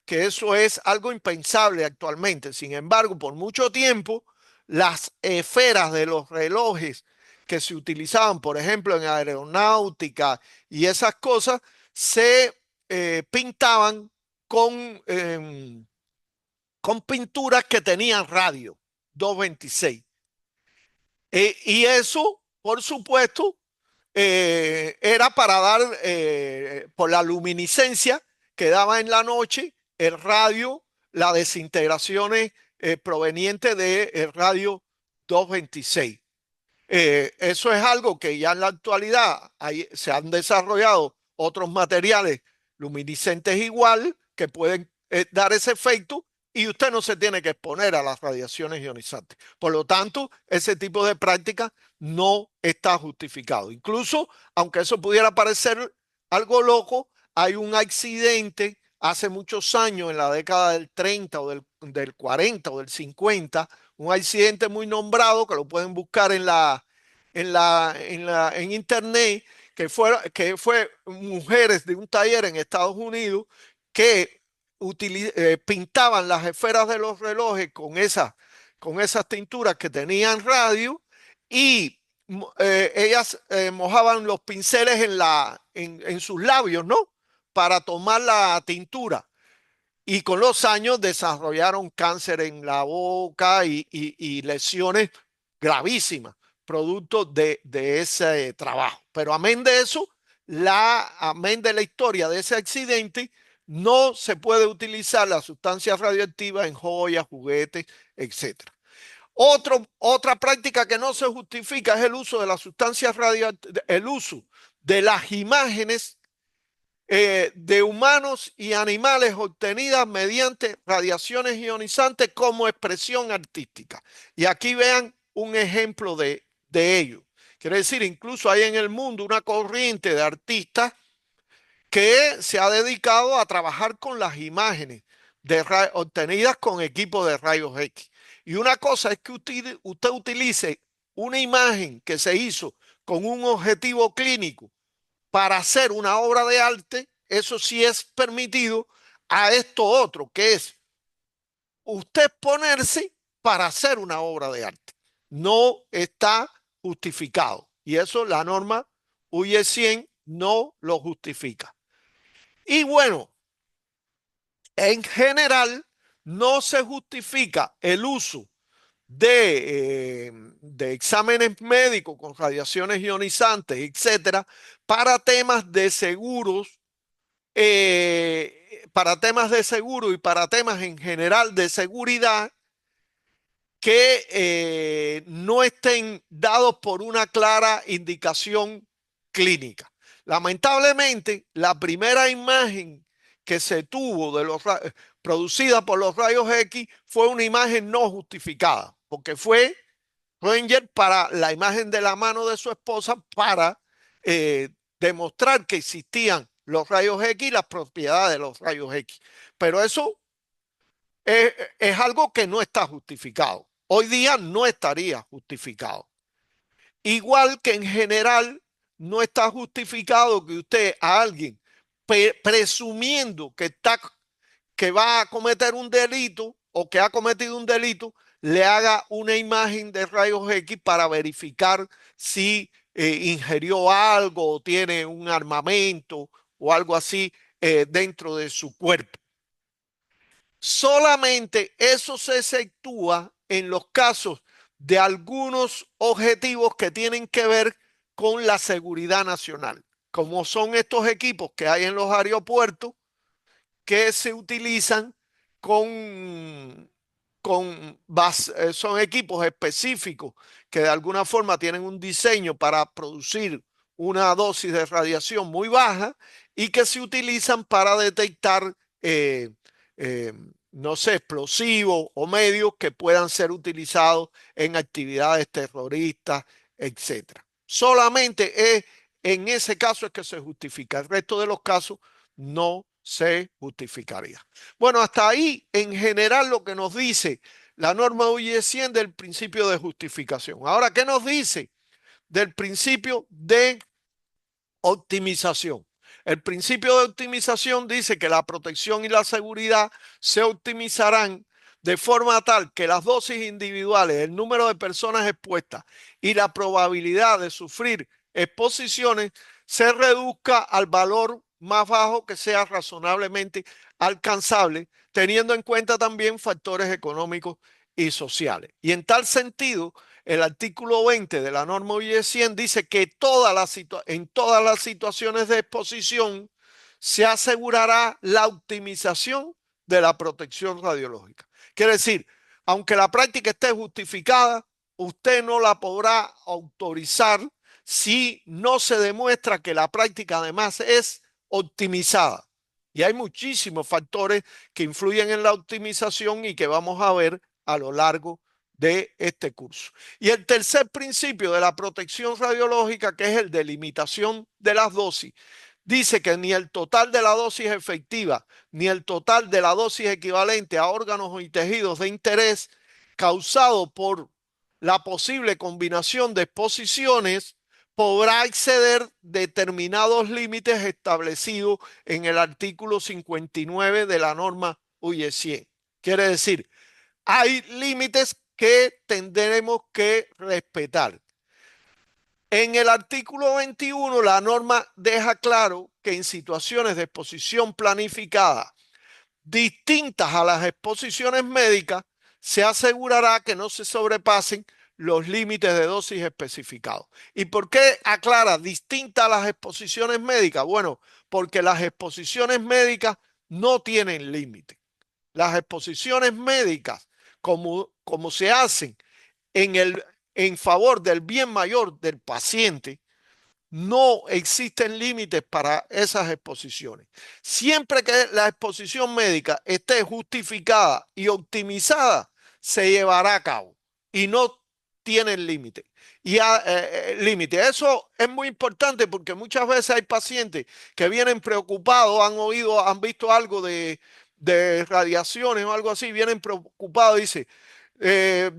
que eso es algo impensable actualmente. Sin embargo, por mucho tiempo, las esferas de los relojes que se utilizaban, por ejemplo, en aeronáutica y esas cosas, se pintaban con, con pinturas que tenían radio 226. Y eso, por supuesto, era para dar, por la luminiscencia que daba en la noche, el radio, las desintegraciones provenientes del radio 226. Eso es algo que ya en la actualidad se han desarrollado otros materiales luminiscentes igual que pueden dar ese efecto y usted no se tiene que exponer a las radiaciones ionizantes. Por lo tanto, ese tipo de práctica no está justificado. Incluso, aunque eso pudiera parecer algo loco, hay un accidente hace muchos años, en la década del 30 o del 40 o del 50, un accidente muy nombrado que lo pueden buscar en internet, que fue mujeres de un taller en Estados Unidos que pintaban las esferas de los relojes con esas tinturas que tenían radio y ellas mojaban los pinceles en sus labios, ¿no? Para tomar la tintura y con los años desarrollaron cáncer en la boca y lesiones gravísimas, producto de ese trabajo. Pero amén de eso, amén de la historia de ese accidente, no se puede utilizar la sustancia radioactiva en joyas, juguetes, etcétera. Otra práctica que no se justifica es el uso de las sustancias radioactivas, el uso de las imágenes de humanos y animales obtenidas mediante radiaciones ionizantes como expresión artística. Y aquí vean un ejemplo de ello. Quiere decir, incluso hay en el mundo una corriente de artistas que se ha dedicado a trabajar con las imágenes obtenidas con equipos de rayos X. Y una cosa es que usted utilice una imagen que se hizo con un objetivo clínico para hacer una obra de arte, eso sí es permitido. A esto otro, que es usted ponerse para hacer una obra de arte. No está justificado. Y eso la norma UE 100 no lo justifica. Y bueno, en general no se justifica el uso de exámenes médicos con radiaciones ionizantes, etcétera, para temas de seguros, para temas de seguro y para temas en general de seguridad que no estén dados por una clara indicación clínica. Lamentablemente, la primera imagen que se tuvo producida por los rayos X fue una imagen no justificada, porque fue Ranger para la imagen de la mano de su esposa para eh, demostrar que existían los rayos X y las propiedades de los rayos X. Pero eso es algo que no está justificado. Hoy día no estaría justificado. Igual que en general no está justificado que usted a alguien presumiendo que va a cometer un delito o que ha cometido un delito, le haga una imagen de rayos X para verificar si ingirió algo o tiene un armamento o algo así dentro de su cuerpo. Solamente eso se efectúa en los casos de algunos objetivos que tienen que ver con la seguridad nacional, como son estos equipos que hay en los aeropuertos que se utilizan con, son equipos específicos que de alguna forma tienen un diseño para producir una dosis de radiación muy baja y que se utilizan para detectar, eh, no sé, explosivos o medios que puedan ser utilizados en actividades terroristas, etcétera. Solamente es en ese caso es que se justifica. El resto de los casos no se justificaría. Bueno, hasta ahí en general lo que nos dice la norma UE 100 del principio de justificación. Ahora, ¿qué nos dice del principio de optimización? El principio de optimización dice que la protección y la seguridad se optimizarán de forma tal que las dosis individuales, el número de personas expuestas y la probabilidad de sufrir exposiciones se reduzca al valor más bajo que sea razonablemente alcanzable, teniendo en cuenta también factores económicos y sociales. Y en tal sentido, el artículo 20 de la norma OIE 100 dice que en todas las situaciones de exposición se asegurará la optimización de la protección radiológica. Quiere decir, aunque la práctica esté justificada, usted no la podrá autorizar si no se demuestra que la práctica además es optimizada. Y hay muchísimos factores que influyen en la optimización y que vamos a ver a lo largo de este curso. Y el tercer principio de la protección radiológica, que es el de limitación de las dosis, dice que ni el total de la dosis efectiva ni el total de la dosis equivalente a órganos y tejidos de interés causado por la posible combinación de exposiciones podrá exceder determinados límites establecidos en el artículo 59 de la norma UE 100. Quiere decir, hay límites que tendremos que respetar. En el artículo 21, la norma deja claro que en situaciones de exposición planificada distintas a las exposiciones médicas, se asegurará que no se sobrepasen los límites de dosis especificados. ¿Y por qué aclara distintas a las exposiciones médicas? Bueno, porque las exposiciones médicas no tienen límite. Las exposiciones médicas, como se hacen en favor del bien mayor del paciente, no existen límites para esas exposiciones. Siempre que la exposición médica esté justificada y optimizada, se llevará a cabo y no tienen límite. Límite. Eso es muy importante porque muchas veces hay pacientes que vienen preocupados, han visto algo de radiaciones o algo así, vienen preocupados y dicen,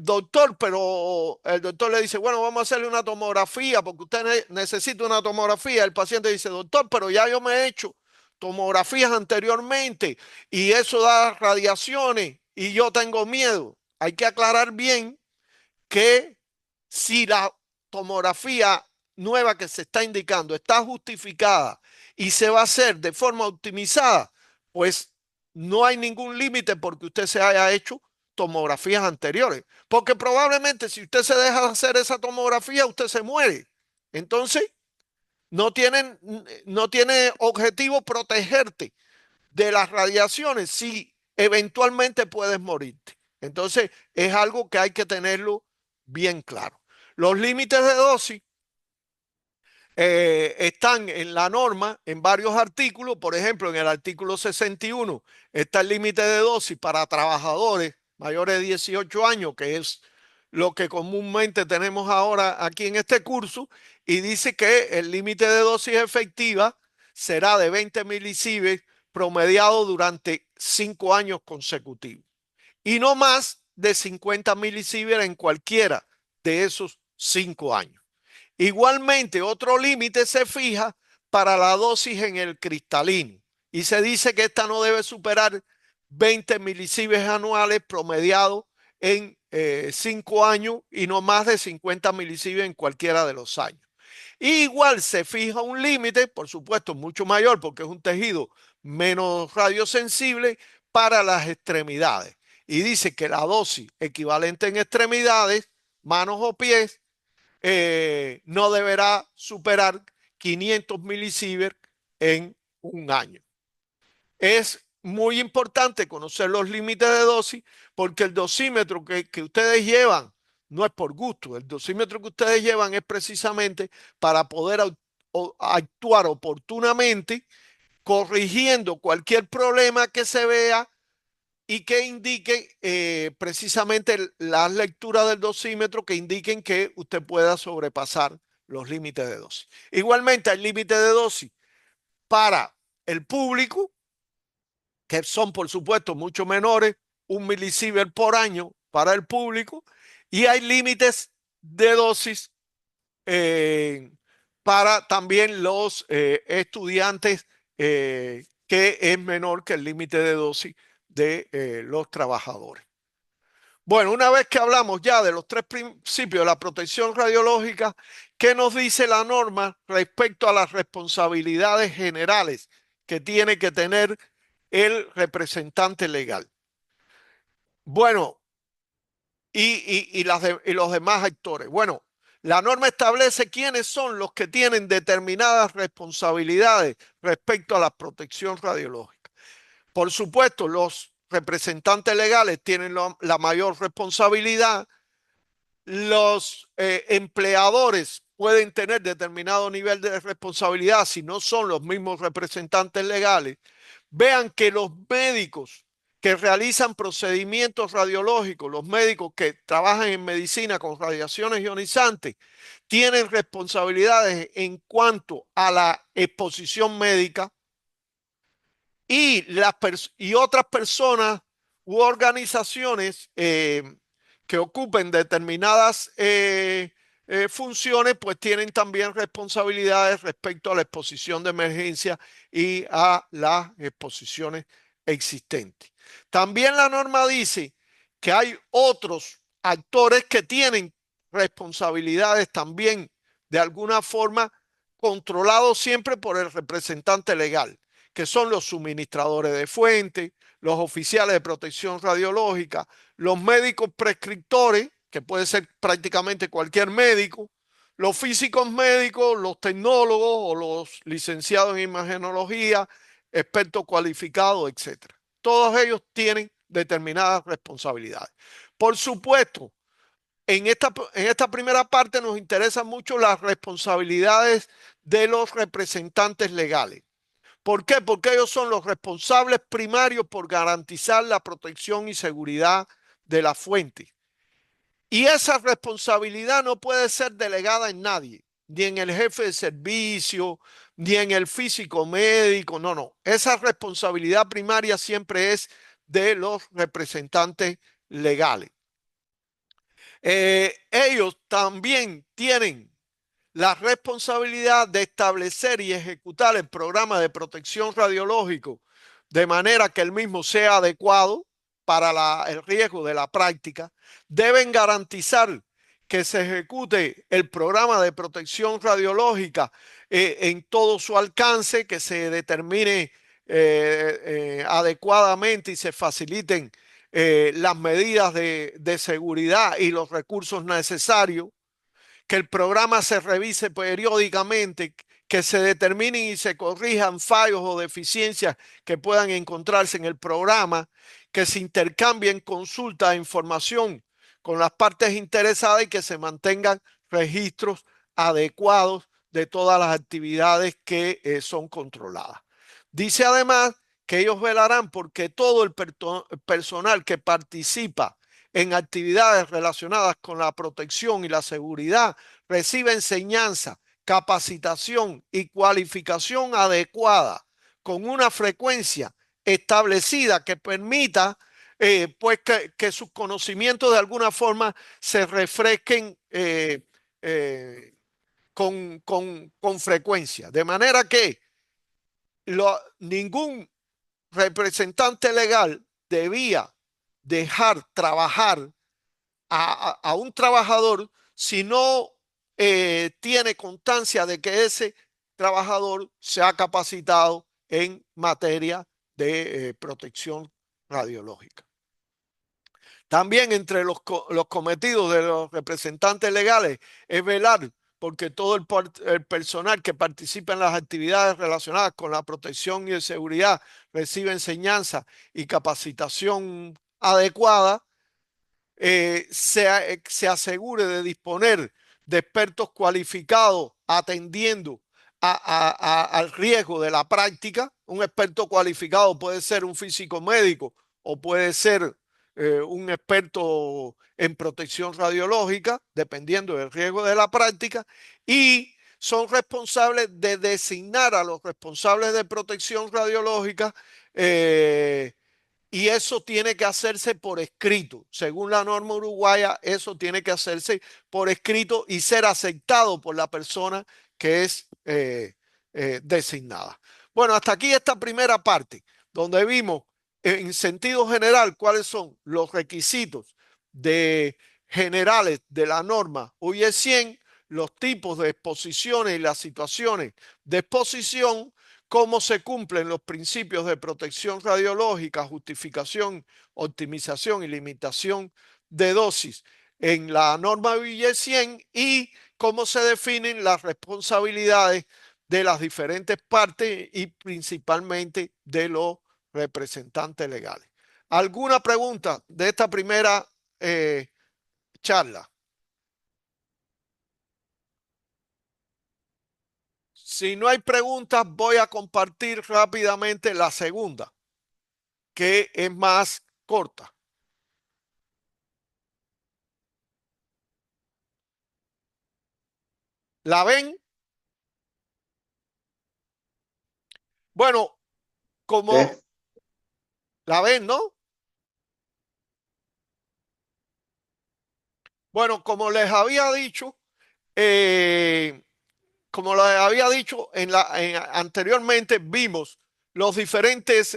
doctor, pero el doctor le dice, bueno, vamos a hacerle una tomografía porque usted necesita una tomografía. El paciente dice, doctor, pero ya yo me he hecho tomografías anteriormente y eso da radiaciones y yo tengo miedo. Hay que aclarar bien que si la tomografía nueva que se está indicando está justificada y se va a hacer de forma optimizada, pues no hay ningún límite porque usted se haya hecho tomografías anteriores. Porque probablemente si usted se deja de hacer esa tomografía, usted se muere. Entonces, no tiene objetivo protegerte de las radiaciones si eventualmente puedes morirte. Entonces, es algo que hay que tenerlo bien claro. Los límites de dosis están en la norma en varios artículos. Por ejemplo, en el artículo 61 está el límite de dosis para trabajadores mayores de 18 años, que es lo que comúnmente tenemos ahora aquí en este curso, y dice que el límite de dosis efectiva será de 20 milisieverts promediado durante 5 años consecutivos y no más de 50 milisieverts en cualquiera de esos 5 años. Igualmente, otro límite se fija para la dosis en el cristalino y se dice que esta no debe superar 20 milisieverts anuales promediados en 5 años y no más de 50 milisieverts en cualquiera de los años. Y igual se fija un límite, por supuesto mucho mayor porque es un tejido menos radiosensible para las extremidades. Y dice que la dosis equivalente en extremidades, manos o pies, no deberá superar 500 milisieverts en un año. Es muy importante conocer los límites de dosis porque el dosímetro que ustedes llevan no es por gusto. El dosímetro que ustedes llevan es precisamente para poder actuar oportunamente, corrigiendo cualquier problema que se vea y que indiquen precisamente las lecturas del dosímetro que indiquen que usted pueda sobrepasar los límites de dosis. Igualmente hay límites de dosis para el público, que son por supuesto mucho menores, 1 milisievert por año para el público, y hay límites de dosis para también los estudiantes, que es menor que el límite de dosis de los trabajadores. Bueno, una vez que hablamos ya de los tres principios de la protección radiológica, ¿qué nos dice la norma respecto a las responsabilidades generales que tiene que tener el representante legal? Bueno, y los demás actores. Bueno, la norma establece quiénes son los que tienen determinadas responsabilidades respecto a la protección radiológica. Por supuesto, los representantes legales tienen la mayor responsabilidad. Los empleadores pueden tener determinado nivel de responsabilidad si no son los mismos representantes legales. Vean que los médicos que realizan procedimientos radiológicos, los médicos que trabajan en medicina con radiaciones ionizantes, tienen responsabilidades en cuanto a la exposición médica, y otras personas u organizaciones que ocupen determinadas funciones, pues tienen también responsabilidades respecto a la exposición de emergencia y a las exposiciones existentes. También la norma dice que hay otros actores que tienen responsabilidades también de alguna forma, controlados siempre por el representante legal, que son los suministradores de fuente, los oficiales de protección radiológica, los médicos prescriptores, que puede ser prácticamente cualquier médico, los físicos médicos, los tecnólogos o los licenciados en imagenología, expertos cualificados, etcétera. Todos ellos tienen determinadas responsabilidades. Por supuesto, en esta primera parte nos interesan mucho las responsabilidades de los representantes legales. ¿Por qué? Porque ellos son los responsables primarios por garantizar la protección y seguridad de la fuente. Y esa responsabilidad no puede ser delegada en nadie, ni en el jefe de servicio, ni en el físico médico. No, no. Esa responsabilidad primaria siempre es de los representantes legales. Ellos también tienen la responsabilidad de establecer y ejecutar el programa de protección radiológico de manera que el mismo sea adecuado para el riesgo de la práctica. Deben garantizar que se ejecute el programa de protección radiológica en todo su alcance, que se determine adecuadamente y se faciliten las medidas de seguridad y los recursos necesarios, que el programa se revise periódicamente, que se determinen y se corrijan fallos o deficiencias que puedan encontrarse en el programa, que se intercambien consultas e información con las partes interesadas y que se mantengan registros adecuados de todas las actividades que son controladas. Dice además que ellos velarán porque todo el personal que participa en actividades relacionadas con la protección y la seguridad recibe enseñanza, capacitación y cualificación adecuada con una frecuencia establecida que permita pues que sus conocimientos de alguna forma se refresquen con frecuencia. De manera que ningún representante legal debía dejar trabajar a un trabajador si no tiene constancia de que ese trabajador se ha capacitado en materia de protección radiológica. También entre los cometidos de los representantes legales es velar porque todo el personal que participa en las actividades relacionadas con la protección y seguridad recibe enseñanza y capacitación adecuada, se asegure de disponer de expertos cualificados atendiendo al riesgo de la práctica. Un experto cualificado puede ser un físico médico o puede ser un experto en protección radiológica, dependiendo del riesgo de la práctica, y son responsables de designar a los responsables de protección radiológica, y eso tiene que hacerse por escrito. Según la norma uruguaya, eso tiene que hacerse por escrito y ser aceptado por la persona que es designada. Bueno, hasta aquí esta primera parte, donde vimos en sentido general cuáles son los requisitos generales de la norma UE 100, los tipos de exposiciones y las situaciones de exposición, cómo se cumplen los principios de protección radiológica, justificación, optimización y limitación de dosis en la norma UE 100 y cómo se definen las responsabilidades de las diferentes partes y principalmente de los representantes legales. ¿Alguna pregunta de esta primera charla? Si no hay preguntas, voy a compartir rápidamente la segunda, que es más corta. ¿La ven? Bueno, como Sí, la ven, ¿no? Bueno, eh, como les había dicho anteriormente, vimos las diferentes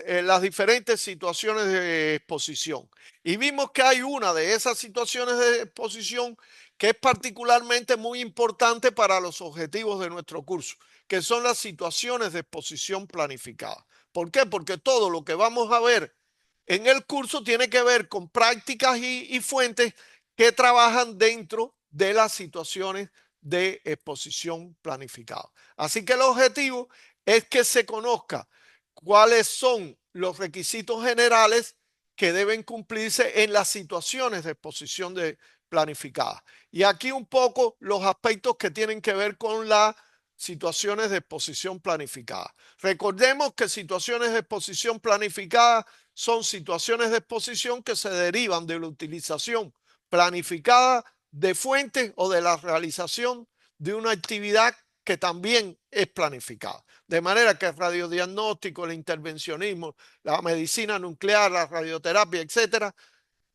situaciones de exposición. Y vimos que hay una de esas situaciones de exposición que es particularmente muy importante para los objetivos de nuestro curso, que son las situaciones de exposición planificada. ¿Por qué? Porque todo lo que vamos a ver en el curso tiene que ver con prácticas y fuentes que trabajan dentro de las situaciones de exposición planificada. Así que el objetivo es que se conozca cuáles son los requisitos generales que deben cumplirse en las situaciones de exposición planificada. Y aquí un poco los aspectos que tienen que ver con las situaciones de exposición planificada. Recordemos que situaciones de exposición planificada son situaciones de exposición que se derivan de la utilización planificada de fuentes o de la realización de una actividad que también es planificada. De manera que el radiodiagnóstico, el intervencionismo, la medicina nuclear, la radioterapia, etcétera,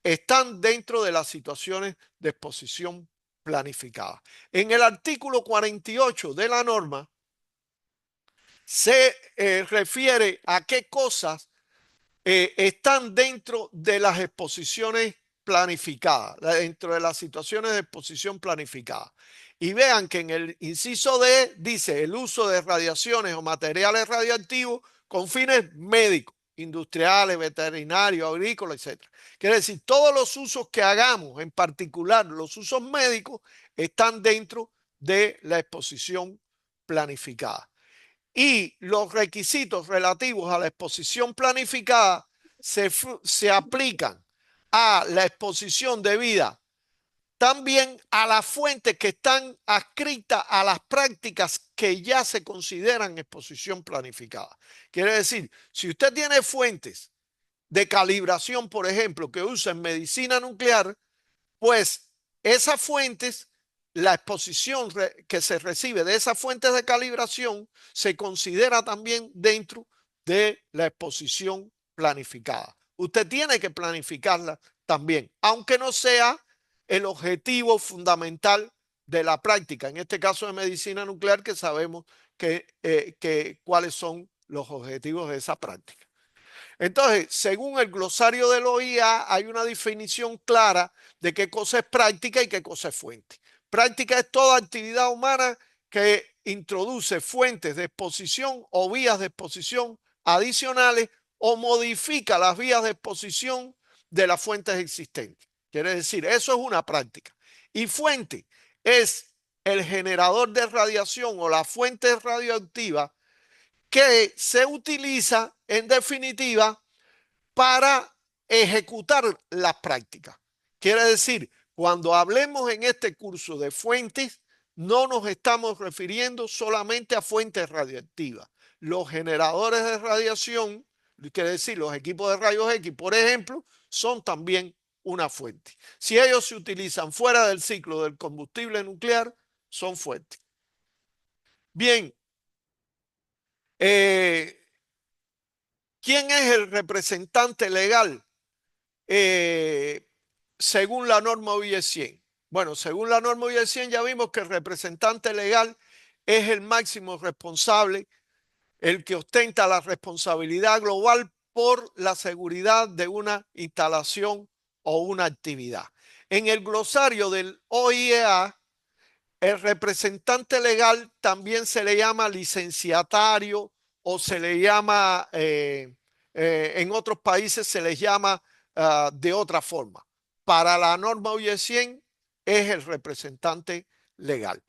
están dentro de las situaciones de exposición planificada. En el artículo 48 de la norma se refiere a qué cosas están dentro de las exposiciones planificadas, dentro de las situaciones de exposición planificada. Y vean que en el inciso D dice el uso de radiaciones o materiales radioactivos con fines médicos, industriales, veterinarios, agrícolas, etc. Quiere decir, todos los usos que hagamos, en particular los usos médicos, están dentro de la exposición planificada. Y los requisitos relativos a la exposición planificada se aplican a la exposición debida también a las fuentes que están adscritas a las prácticas que ya se consideran exposición planificada. Quiere decir, si usted tiene fuentes de calibración, por ejemplo, que usan medicina nuclear, pues esas fuentes, la exposición que se recibe de esas fuentes de calibración se considera también dentro de la exposición planificada. Usted tiene que planificarla también, aunque no sea el objetivo fundamental de la práctica, en este caso de medicina nuclear, que sabemos cuáles son los objetivos de esa práctica. Entonces, según el glosario del OIA, hay una definición clara de qué cosa es práctica y qué cosa es fuente. Práctica es toda actividad humana que introduce fuentes de exposición o vías de exposición adicionales o modifica las vías de exposición de las fuentes existentes. Quiere decir, eso es una práctica. Y fuente es el generador de radiación o la fuente radioactiva que se utiliza en definitiva para ejecutar las prácticas. Quiere decir, cuando hablemos en este curso de fuentes, no nos estamos refiriendo solamente a fuentes radioactivas. Los generadores de radiación quiere decir los equipos de rayos X, por ejemplo, son también una fuente. Si ellos se utilizan fuera del ciclo del combustible nuclear, son fuentes. Bien, ¿quién es el representante legal según la norma OIE 100? Bueno, según la norma OIE 100 ya vimos que el representante legal es el máximo responsable, el que ostenta la responsabilidad global por la seguridad de una instalación o una actividad. En el glosario del OIEA, el representante legal también se le llama licenciatario o se le llama, en otros países se les llama de otra forma. Para la norma OIE 100 es el representante legal.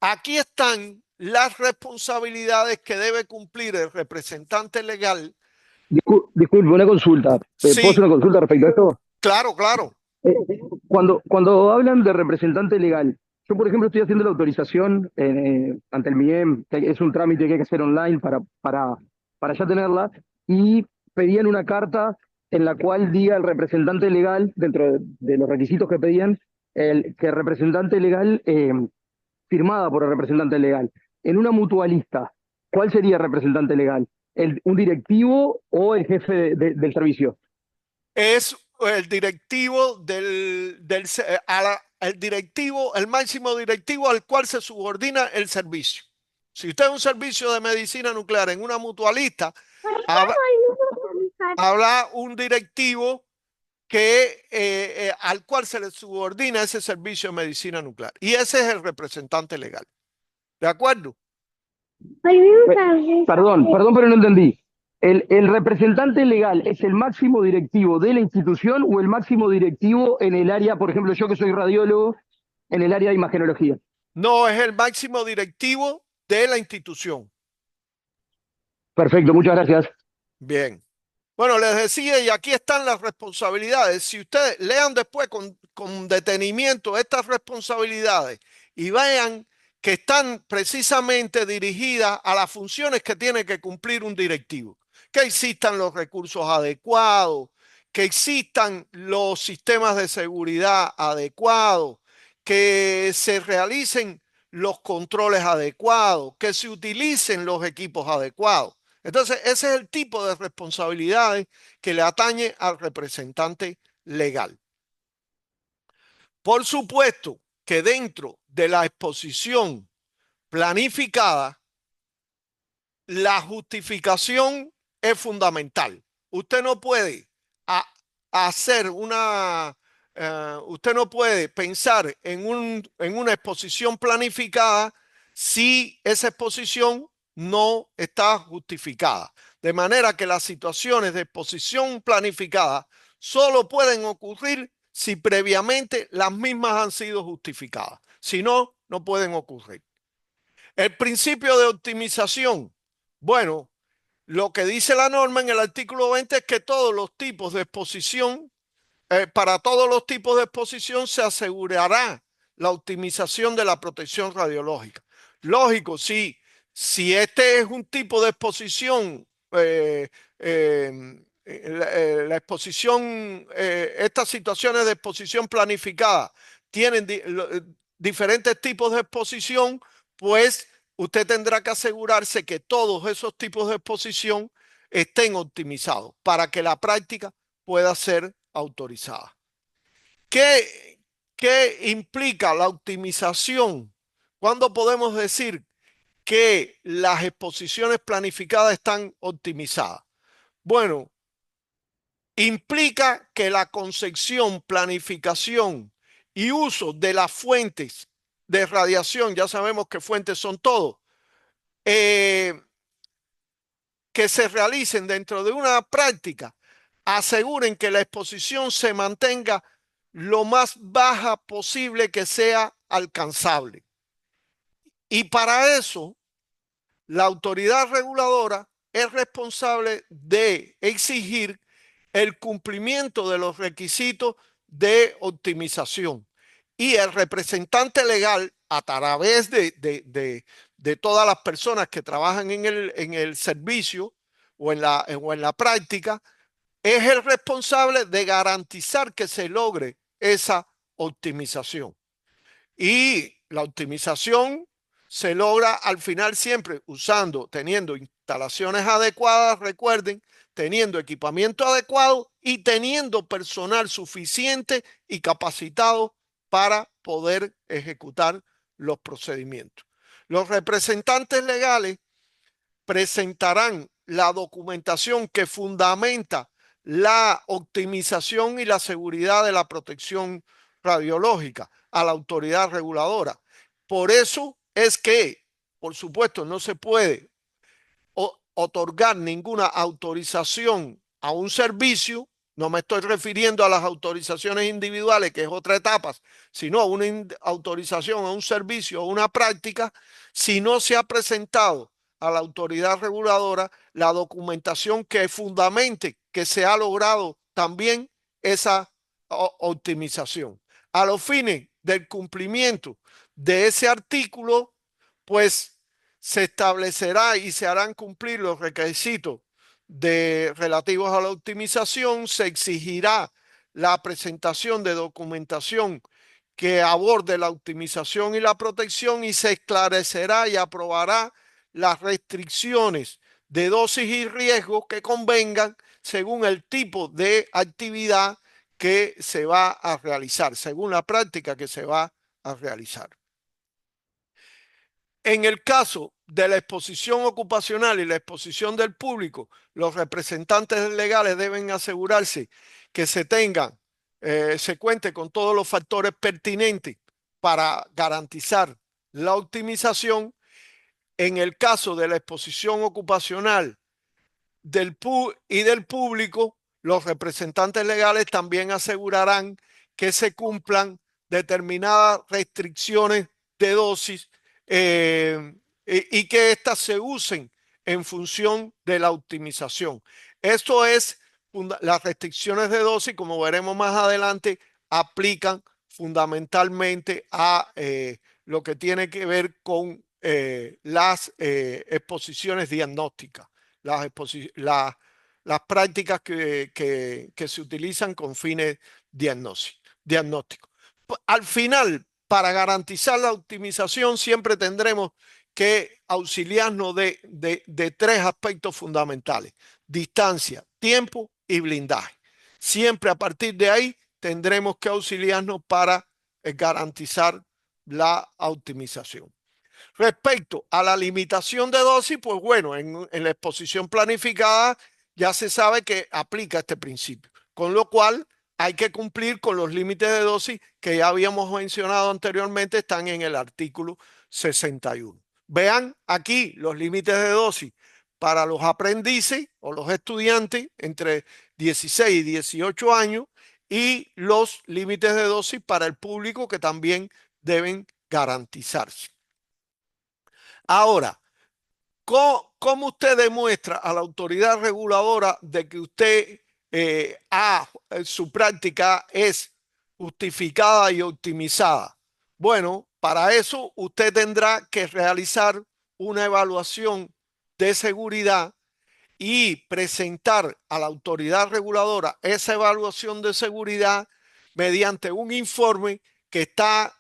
Aquí están las responsabilidades que debe cumplir el representante legal. Disculpe, una consulta. ¿Puedo hacer Sí, una consulta respecto a esto? claro, claro. Eh, cuando hablan de representante legal, yo por ejemplo estoy haciendo la autorización ante el MIEM, que es un trámite que hay que hacer online para ya tenerla, y pedían una carta en la cual diga el representante legal, dentro de los requisitos que pedían, que el representante legal, firmada por el representante legal. En una mutualista, ¿cuál sería el representante legal? ¿Un directivo o el jefe del servicio? Es el directivo el directivo, el máximo directivo al cual se subordina el servicio. Si usted es un servicio de medicina nuclear en una mutualista, habrá un directivo al cual se le subordina ese servicio de medicina nuclear. Y ese es el representante legal. ¿De acuerdo? Perdón, pero no entendí. ¿El representante legal es el máximo directivo de la institución o el máximo directivo en el área, por ejemplo, yo que soy radiólogo, en el área de imagenología? No, es el máximo directivo de la institución. Perfecto, muchas gracias. Bien. Bueno, les decía, y aquí están las responsabilidades. Si ustedes lean después con detenimiento estas responsabilidades y vean que están precisamente dirigidas a las funciones que tiene que cumplir un directivo, que existan los recursos adecuados, que existan los sistemas de seguridad adecuados, que se realicen los controles adecuados, que se utilicen los equipos adecuados. Entonces, ese es el tipo de responsabilidades que le atañe al representante legal. Por supuesto que dentro de la exposición planificada, la justificación es fundamental. Usted no puede a- hacer usted no puede pensar en una exposición planificada si esa exposición no está justificada. De manera que las situaciones de exposición planificada solo pueden ocurrir si previamente las mismas han sido justificadas. Si no, no pueden ocurrir. El principio de optimización. Bueno, lo que dice la norma en el artículo 20 es que todos los tipos de exposición, para todos los tipos de exposición se asegurará la optimización de la protección radiológica. Lógico, sí, si este es un tipo de exposición, la exposición, estas situaciones de exposición planificada tienen diferentes tipos de exposición, pues usted tendrá que asegurarse que todos esos tipos de exposición estén optimizados para que la práctica pueda ser autorizada. ¿Qué, qué implica la optimización? ¿Cuándo podemos decir que las exposiciones planificadas están optimizadas? Bueno, implica que la concepción, planificación y uso de las fuentes de radiación, ya sabemos que fuentes son todo, eh, que se realicen dentro de una práctica aseguren que la exposición se mantenga lo más baja posible que sea alcanzable. Y para eso, la autoridad reguladora es responsable de exigir el cumplimiento de los requisitos de optimización. Y el representante legal, a través de todas las personas que trabajan en el servicio, o en la práctica, es el responsable de garantizar que se logre esa optimización. Y la optimización se logra al final siempre usando, teniendo instalaciones adecuadas, recuerden, teniendo equipamiento adecuado y teniendo personal suficiente y capacitado para poder ejecutar los procedimientos. Los representantes legales presentarán la documentación que fundamenta la optimización y la seguridad de la protección radiológica a la autoridad reguladora. Por eso es que, por supuesto, no se puede otorgar ninguna autorización a un servicio. No me estoy refiriendo a las autorizaciones individuales, que es otra etapa, sino a una autorización a un servicio o una práctica si no se ha presentado a la autoridad reguladora la documentación que fundamente que se ha logrado también esa optimización. A los fines del cumplimiento de ese artículo, pues se establecerá y se harán cumplir los requisitos relativos a la optimización, se exigirá la presentación de documentación que aborde la optimización y la protección y se esclarecerá y aprobará las restricciones de dosis y riesgos que convengan según el tipo de actividad que se va a realizar, según la práctica que se va a realizar. En el caso de la exposición ocupacional y la exposición del público, los representantes legales deben asegurarse que se cuente con todos los factores pertinentes para garantizar la optimización. En el caso de la exposición ocupacional y del público, los representantes legales también asegurarán que se cumplan determinadas restricciones de dosis y que éstas se usen en función de la optimización. Esto es, las restricciones de dosis, como veremos más adelante, aplican fundamentalmente a lo que tiene que ver con las exposiciones diagnósticas, las prácticas que se utilizan con fines diagnósticos. Al final, para garantizar la optimización, siempre tendremos que auxiliarnos de tres aspectos fundamentales: distancia, tiempo y blindaje. Siempre a partir de ahí tendremos que auxiliarnos para garantizar la optimización. Respecto a la limitación de dosis, pues bueno, en la exposición planificada ya se sabe que aplica este principio, con lo cual hay que cumplir con los límites de dosis que ya habíamos mencionado anteriormente, están en el artículo 61. Vean aquí los límites de dosis para los aprendices o los estudiantes entre 16 y 18 años y los límites de dosis para el público que también deben garantizarse. Ahora, ¿cómo usted demuestra a la autoridad reguladora de que usted su práctica es justificada y optimizada? Bueno, para eso usted tendrá que realizar una evaluación de seguridad y presentar a la autoridad reguladora esa evaluación de seguridad mediante un informe que está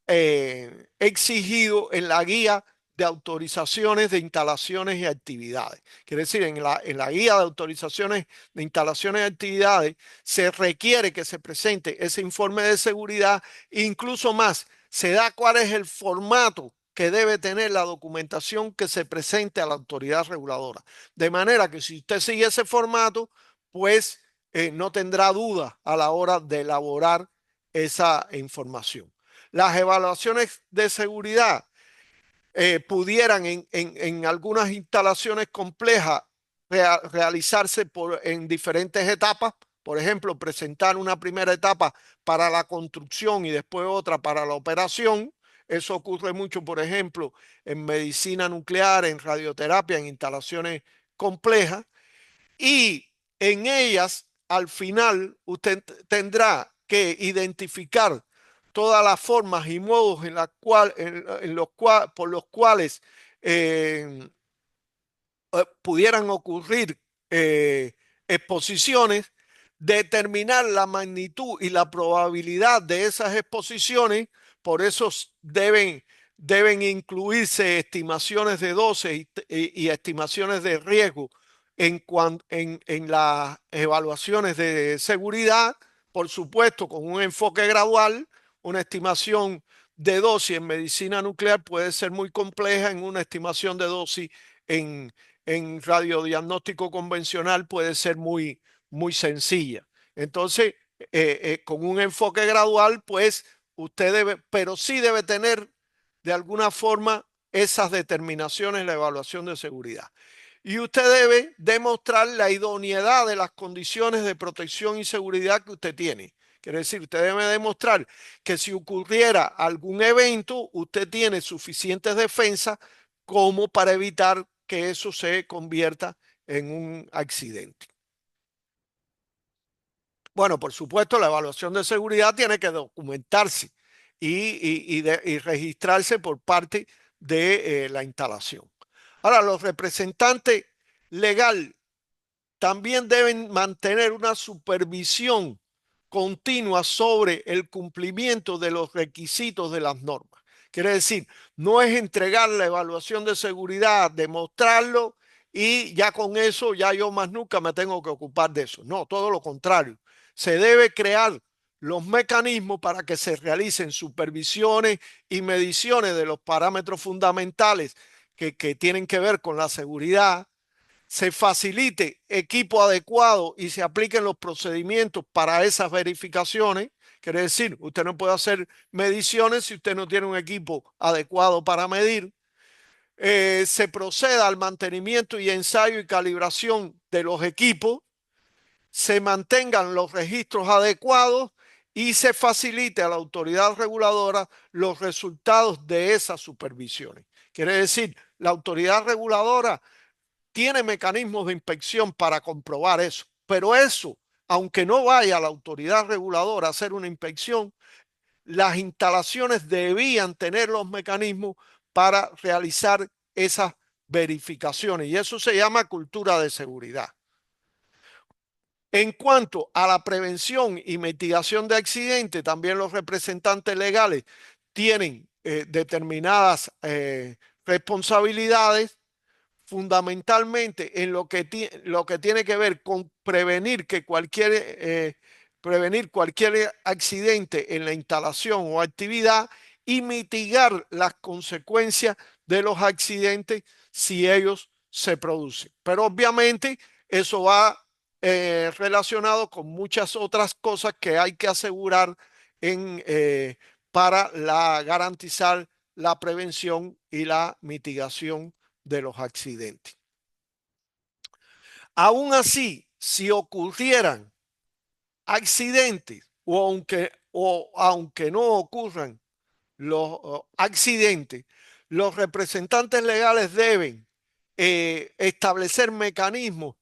exigido en la guía de autorizaciones de instalaciones y actividades. Quiere decir, en la guía de autorizaciones de instalaciones y actividades se requiere que se presente ese informe de seguridad, incluso más, se da cuál es el formato que debe tener la documentación que se presente a la autoridad reguladora. De manera que si usted sigue ese formato, pues no tendrá duda a la hora de elaborar esa información. Las evaluaciones de seguridad pudieran en algunas instalaciones complejas realizarse en diferentes etapas. Por ejemplo, presentar una primera etapa para la construcción y después otra para la operación. Eso ocurre mucho, por ejemplo, en medicina nuclear, en radioterapia, en instalaciones complejas. Y en ellas, al final, usted tendrá que identificar todas las formas y modos por los cuales pudieran ocurrir exposiciones, determinar la magnitud y la probabilidad de esas exposiciones. Por eso deben incluirse estimaciones de dosis y estimaciones de riesgo en las evaluaciones de seguridad, por supuesto, con un enfoque gradual. Una estimación de dosis en medicina nuclear puede ser muy compleja, en una estimación de dosis en, en radiodiagnóstico convencional puede ser muy sencilla. Entonces, con un enfoque gradual, pues usted debe, pero sí debe tener de alguna forma esas determinaciones en la evaluación de seguridad. Y usted debe demostrar la idoneidad de las condiciones de protección y seguridad que usted tiene. Quiere decir, usted debe demostrar que si ocurriera algún evento, usted tiene suficientes defensas como para evitar que eso se convierta en un accidente. Bueno, por supuesto, la evaluación de seguridad tiene que documentarse y registrarse por parte de la instalación. Ahora, los representantes legales también deben mantener una supervisión continua sobre el cumplimiento de los requisitos de las normas. Quiere decir, no es entregar la evaluación de seguridad, demostrarlo y ya con eso, ya yo más nunca me tengo que ocupar de eso. No, todo lo contrario. Se debe crear los mecanismos para que se realicen supervisiones y mediciones de los parámetros fundamentales que tienen que ver con la seguridad, se facilite equipo adecuado y se apliquen los procedimientos para esas verificaciones. Quiere decir, usted no puede hacer mediciones si usted no tiene un equipo adecuado para medir. Se proceda al mantenimiento y ensayo y calibración de los equipos, se mantengan los registros adecuados y se facilite a la autoridad reguladora los resultados de esas supervisiones. Quiere decir, la autoridad reguladora tiene mecanismos de inspección para comprobar eso, pero eso, aunque no vaya la autoridad reguladora a hacer una inspección, las instalaciones debían tener los mecanismos para realizar esas verificaciones y eso se llama cultura de seguridad. En cuanto a la prevención y mitigación de accidentes, también los representantes legales tienen determinadas responsabilidades, fundamentalmente en lo que tiene que ver con prevenir cualquier accidente en la instalación o actividad y mitigar las consecuencias de los accidentes si ellos se producen. Pero obviamente eso va relacionado con muchas otras cosas que hay que asegurar para garantizar la prevención y la mitigación de los accidentes. Aún así, si ocurrieran accidentes o aunque no ocurran los accidentes, los representantes legales deben establecer mecanismos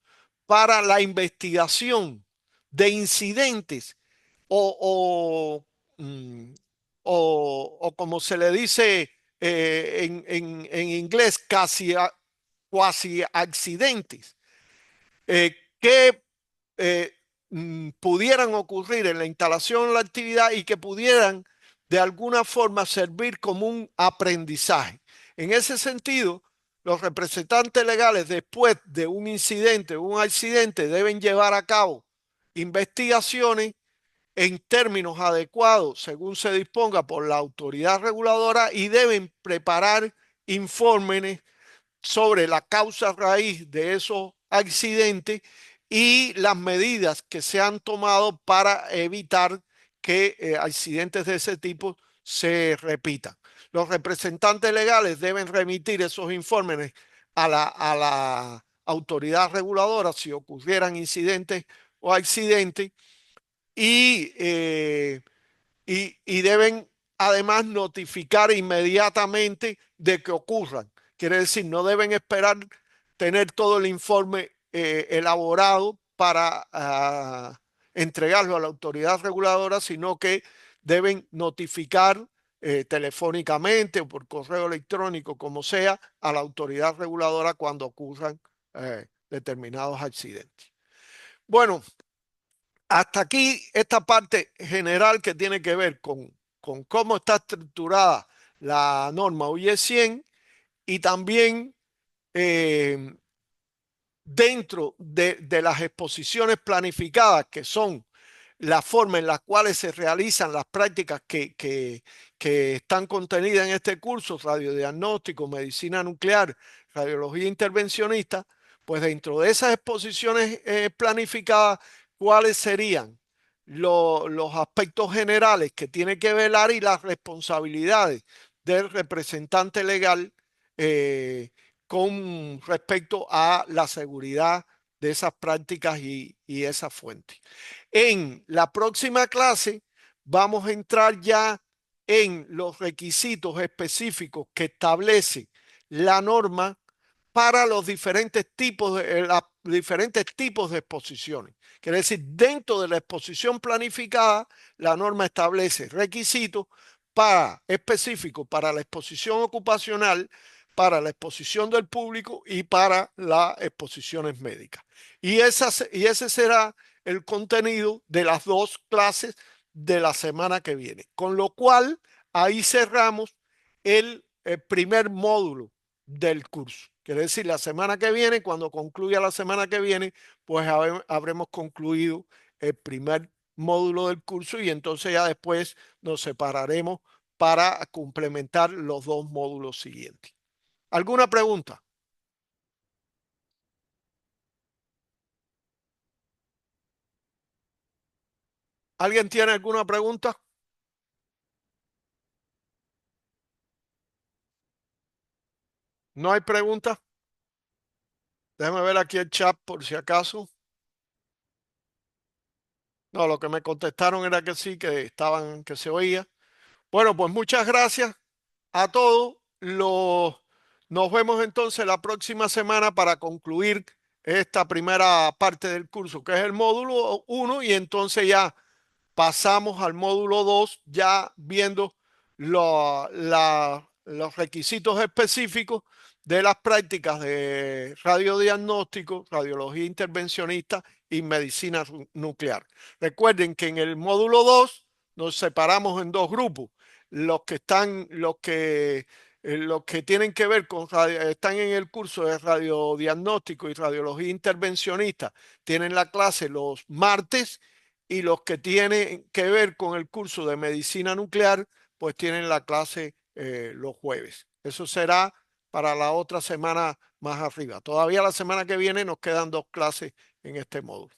para la investigación de incidentes o, o, mm, o como se le dice en inglés, cuasi accidentes que pudieran ocurrir en la instalación o la actividad y que pudieran de alguna forma servir como un aprendizaje. En ese sentido, los representantes legales después de un incidente o un accidente deben llevar a cabo investigaciones en términos adecuados según se disponga por la autoridad reguladora y deben preparar informes sobre la causa raíz de esos accidentes y las medidas que se han tomado para evitar que accidentes de ese tipo se repitan. Los representantes legales deben remitir esos informes a la autoridad reguladora si ocurrieran incidentes o accidentes y y deben además notificar inmediatamente de que ocurran. Quiere decir, no deben esperar tener todo el informe elaborado para entregarlo a la autoridad reguladora, sino que deben notificar telefónicamente o por correo electrónico, como sea, a la autoridad reguladora cuando ocurran determinados accidentes. Bueno, hasta aquí esta parte general que tiene que ver con cómo está estructurada la norma UE 100 y también eh, dentro de las exposiciones planificadas, que son la forma en la cuales se realizan las prácticas que están contenidas en este curso, radiodiagnóstico, medicina nuclear, radiología intervencionista, pues dentro de esas exposiciones planificadas, ¿cuáles serían los aspectos generales que tiene que velar y las responsabilidades del representante legal con respecto a la seguridad de esas prácticas y esas fuentes? En la próxima clase vamos a entrar ya en los requisitos específicos que establece la norma para los diferentes tipos de exposiciones. Quiere decir, dentro de la exposición planificada, la norma establece requisitos específicos para la exposición ocupacional, para la exposición del público y para las exposiciones médicas. Y ese será el contenido de las dos clases de la semana que viene. Con lo cual, ahí cerramos el primer módulo del curso. Quiere decir, la semana que viene, cuando concluya la semana que viene, pues habremos concluido el primer módulo del curso y entonces ya después nos separaremos para complementar los dos módulos siguientes. ¿Alguna pregunta? ¿Alguien tiene alguna pregunta? ¿No hay pregunta? Déjame ver aquí el chat por si acaso. No, lo que me contestaron era que sí, que estaban, que se oía. Bueno, pues muchas gracias a todos. Nos vemos entonces la próxima semana para concluir esta primera parte del curso, que es el módulo 1, y entonces ya pasamos al módulo 2 ya viendo los requisitos específicos de las prácticas de radiodiagnóstico, radiología intervencionista y medicina nuclear. Recuerden que en el módulo 2 nos separamos en dos grupos. Los que tienen que ver con están en el curso de radiodiagnóstico y radiología intervencionista, tienen la clase los martes, y los que tienen que ver con el curso de medicina nuclear, pues tienen la clase los jueves. Eso será para la otra semana más arriba. Todavía la semana que viene nos quedan dos clases en este módulo.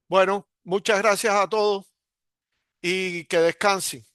Bueno, muchas gracias a todos y que descansen.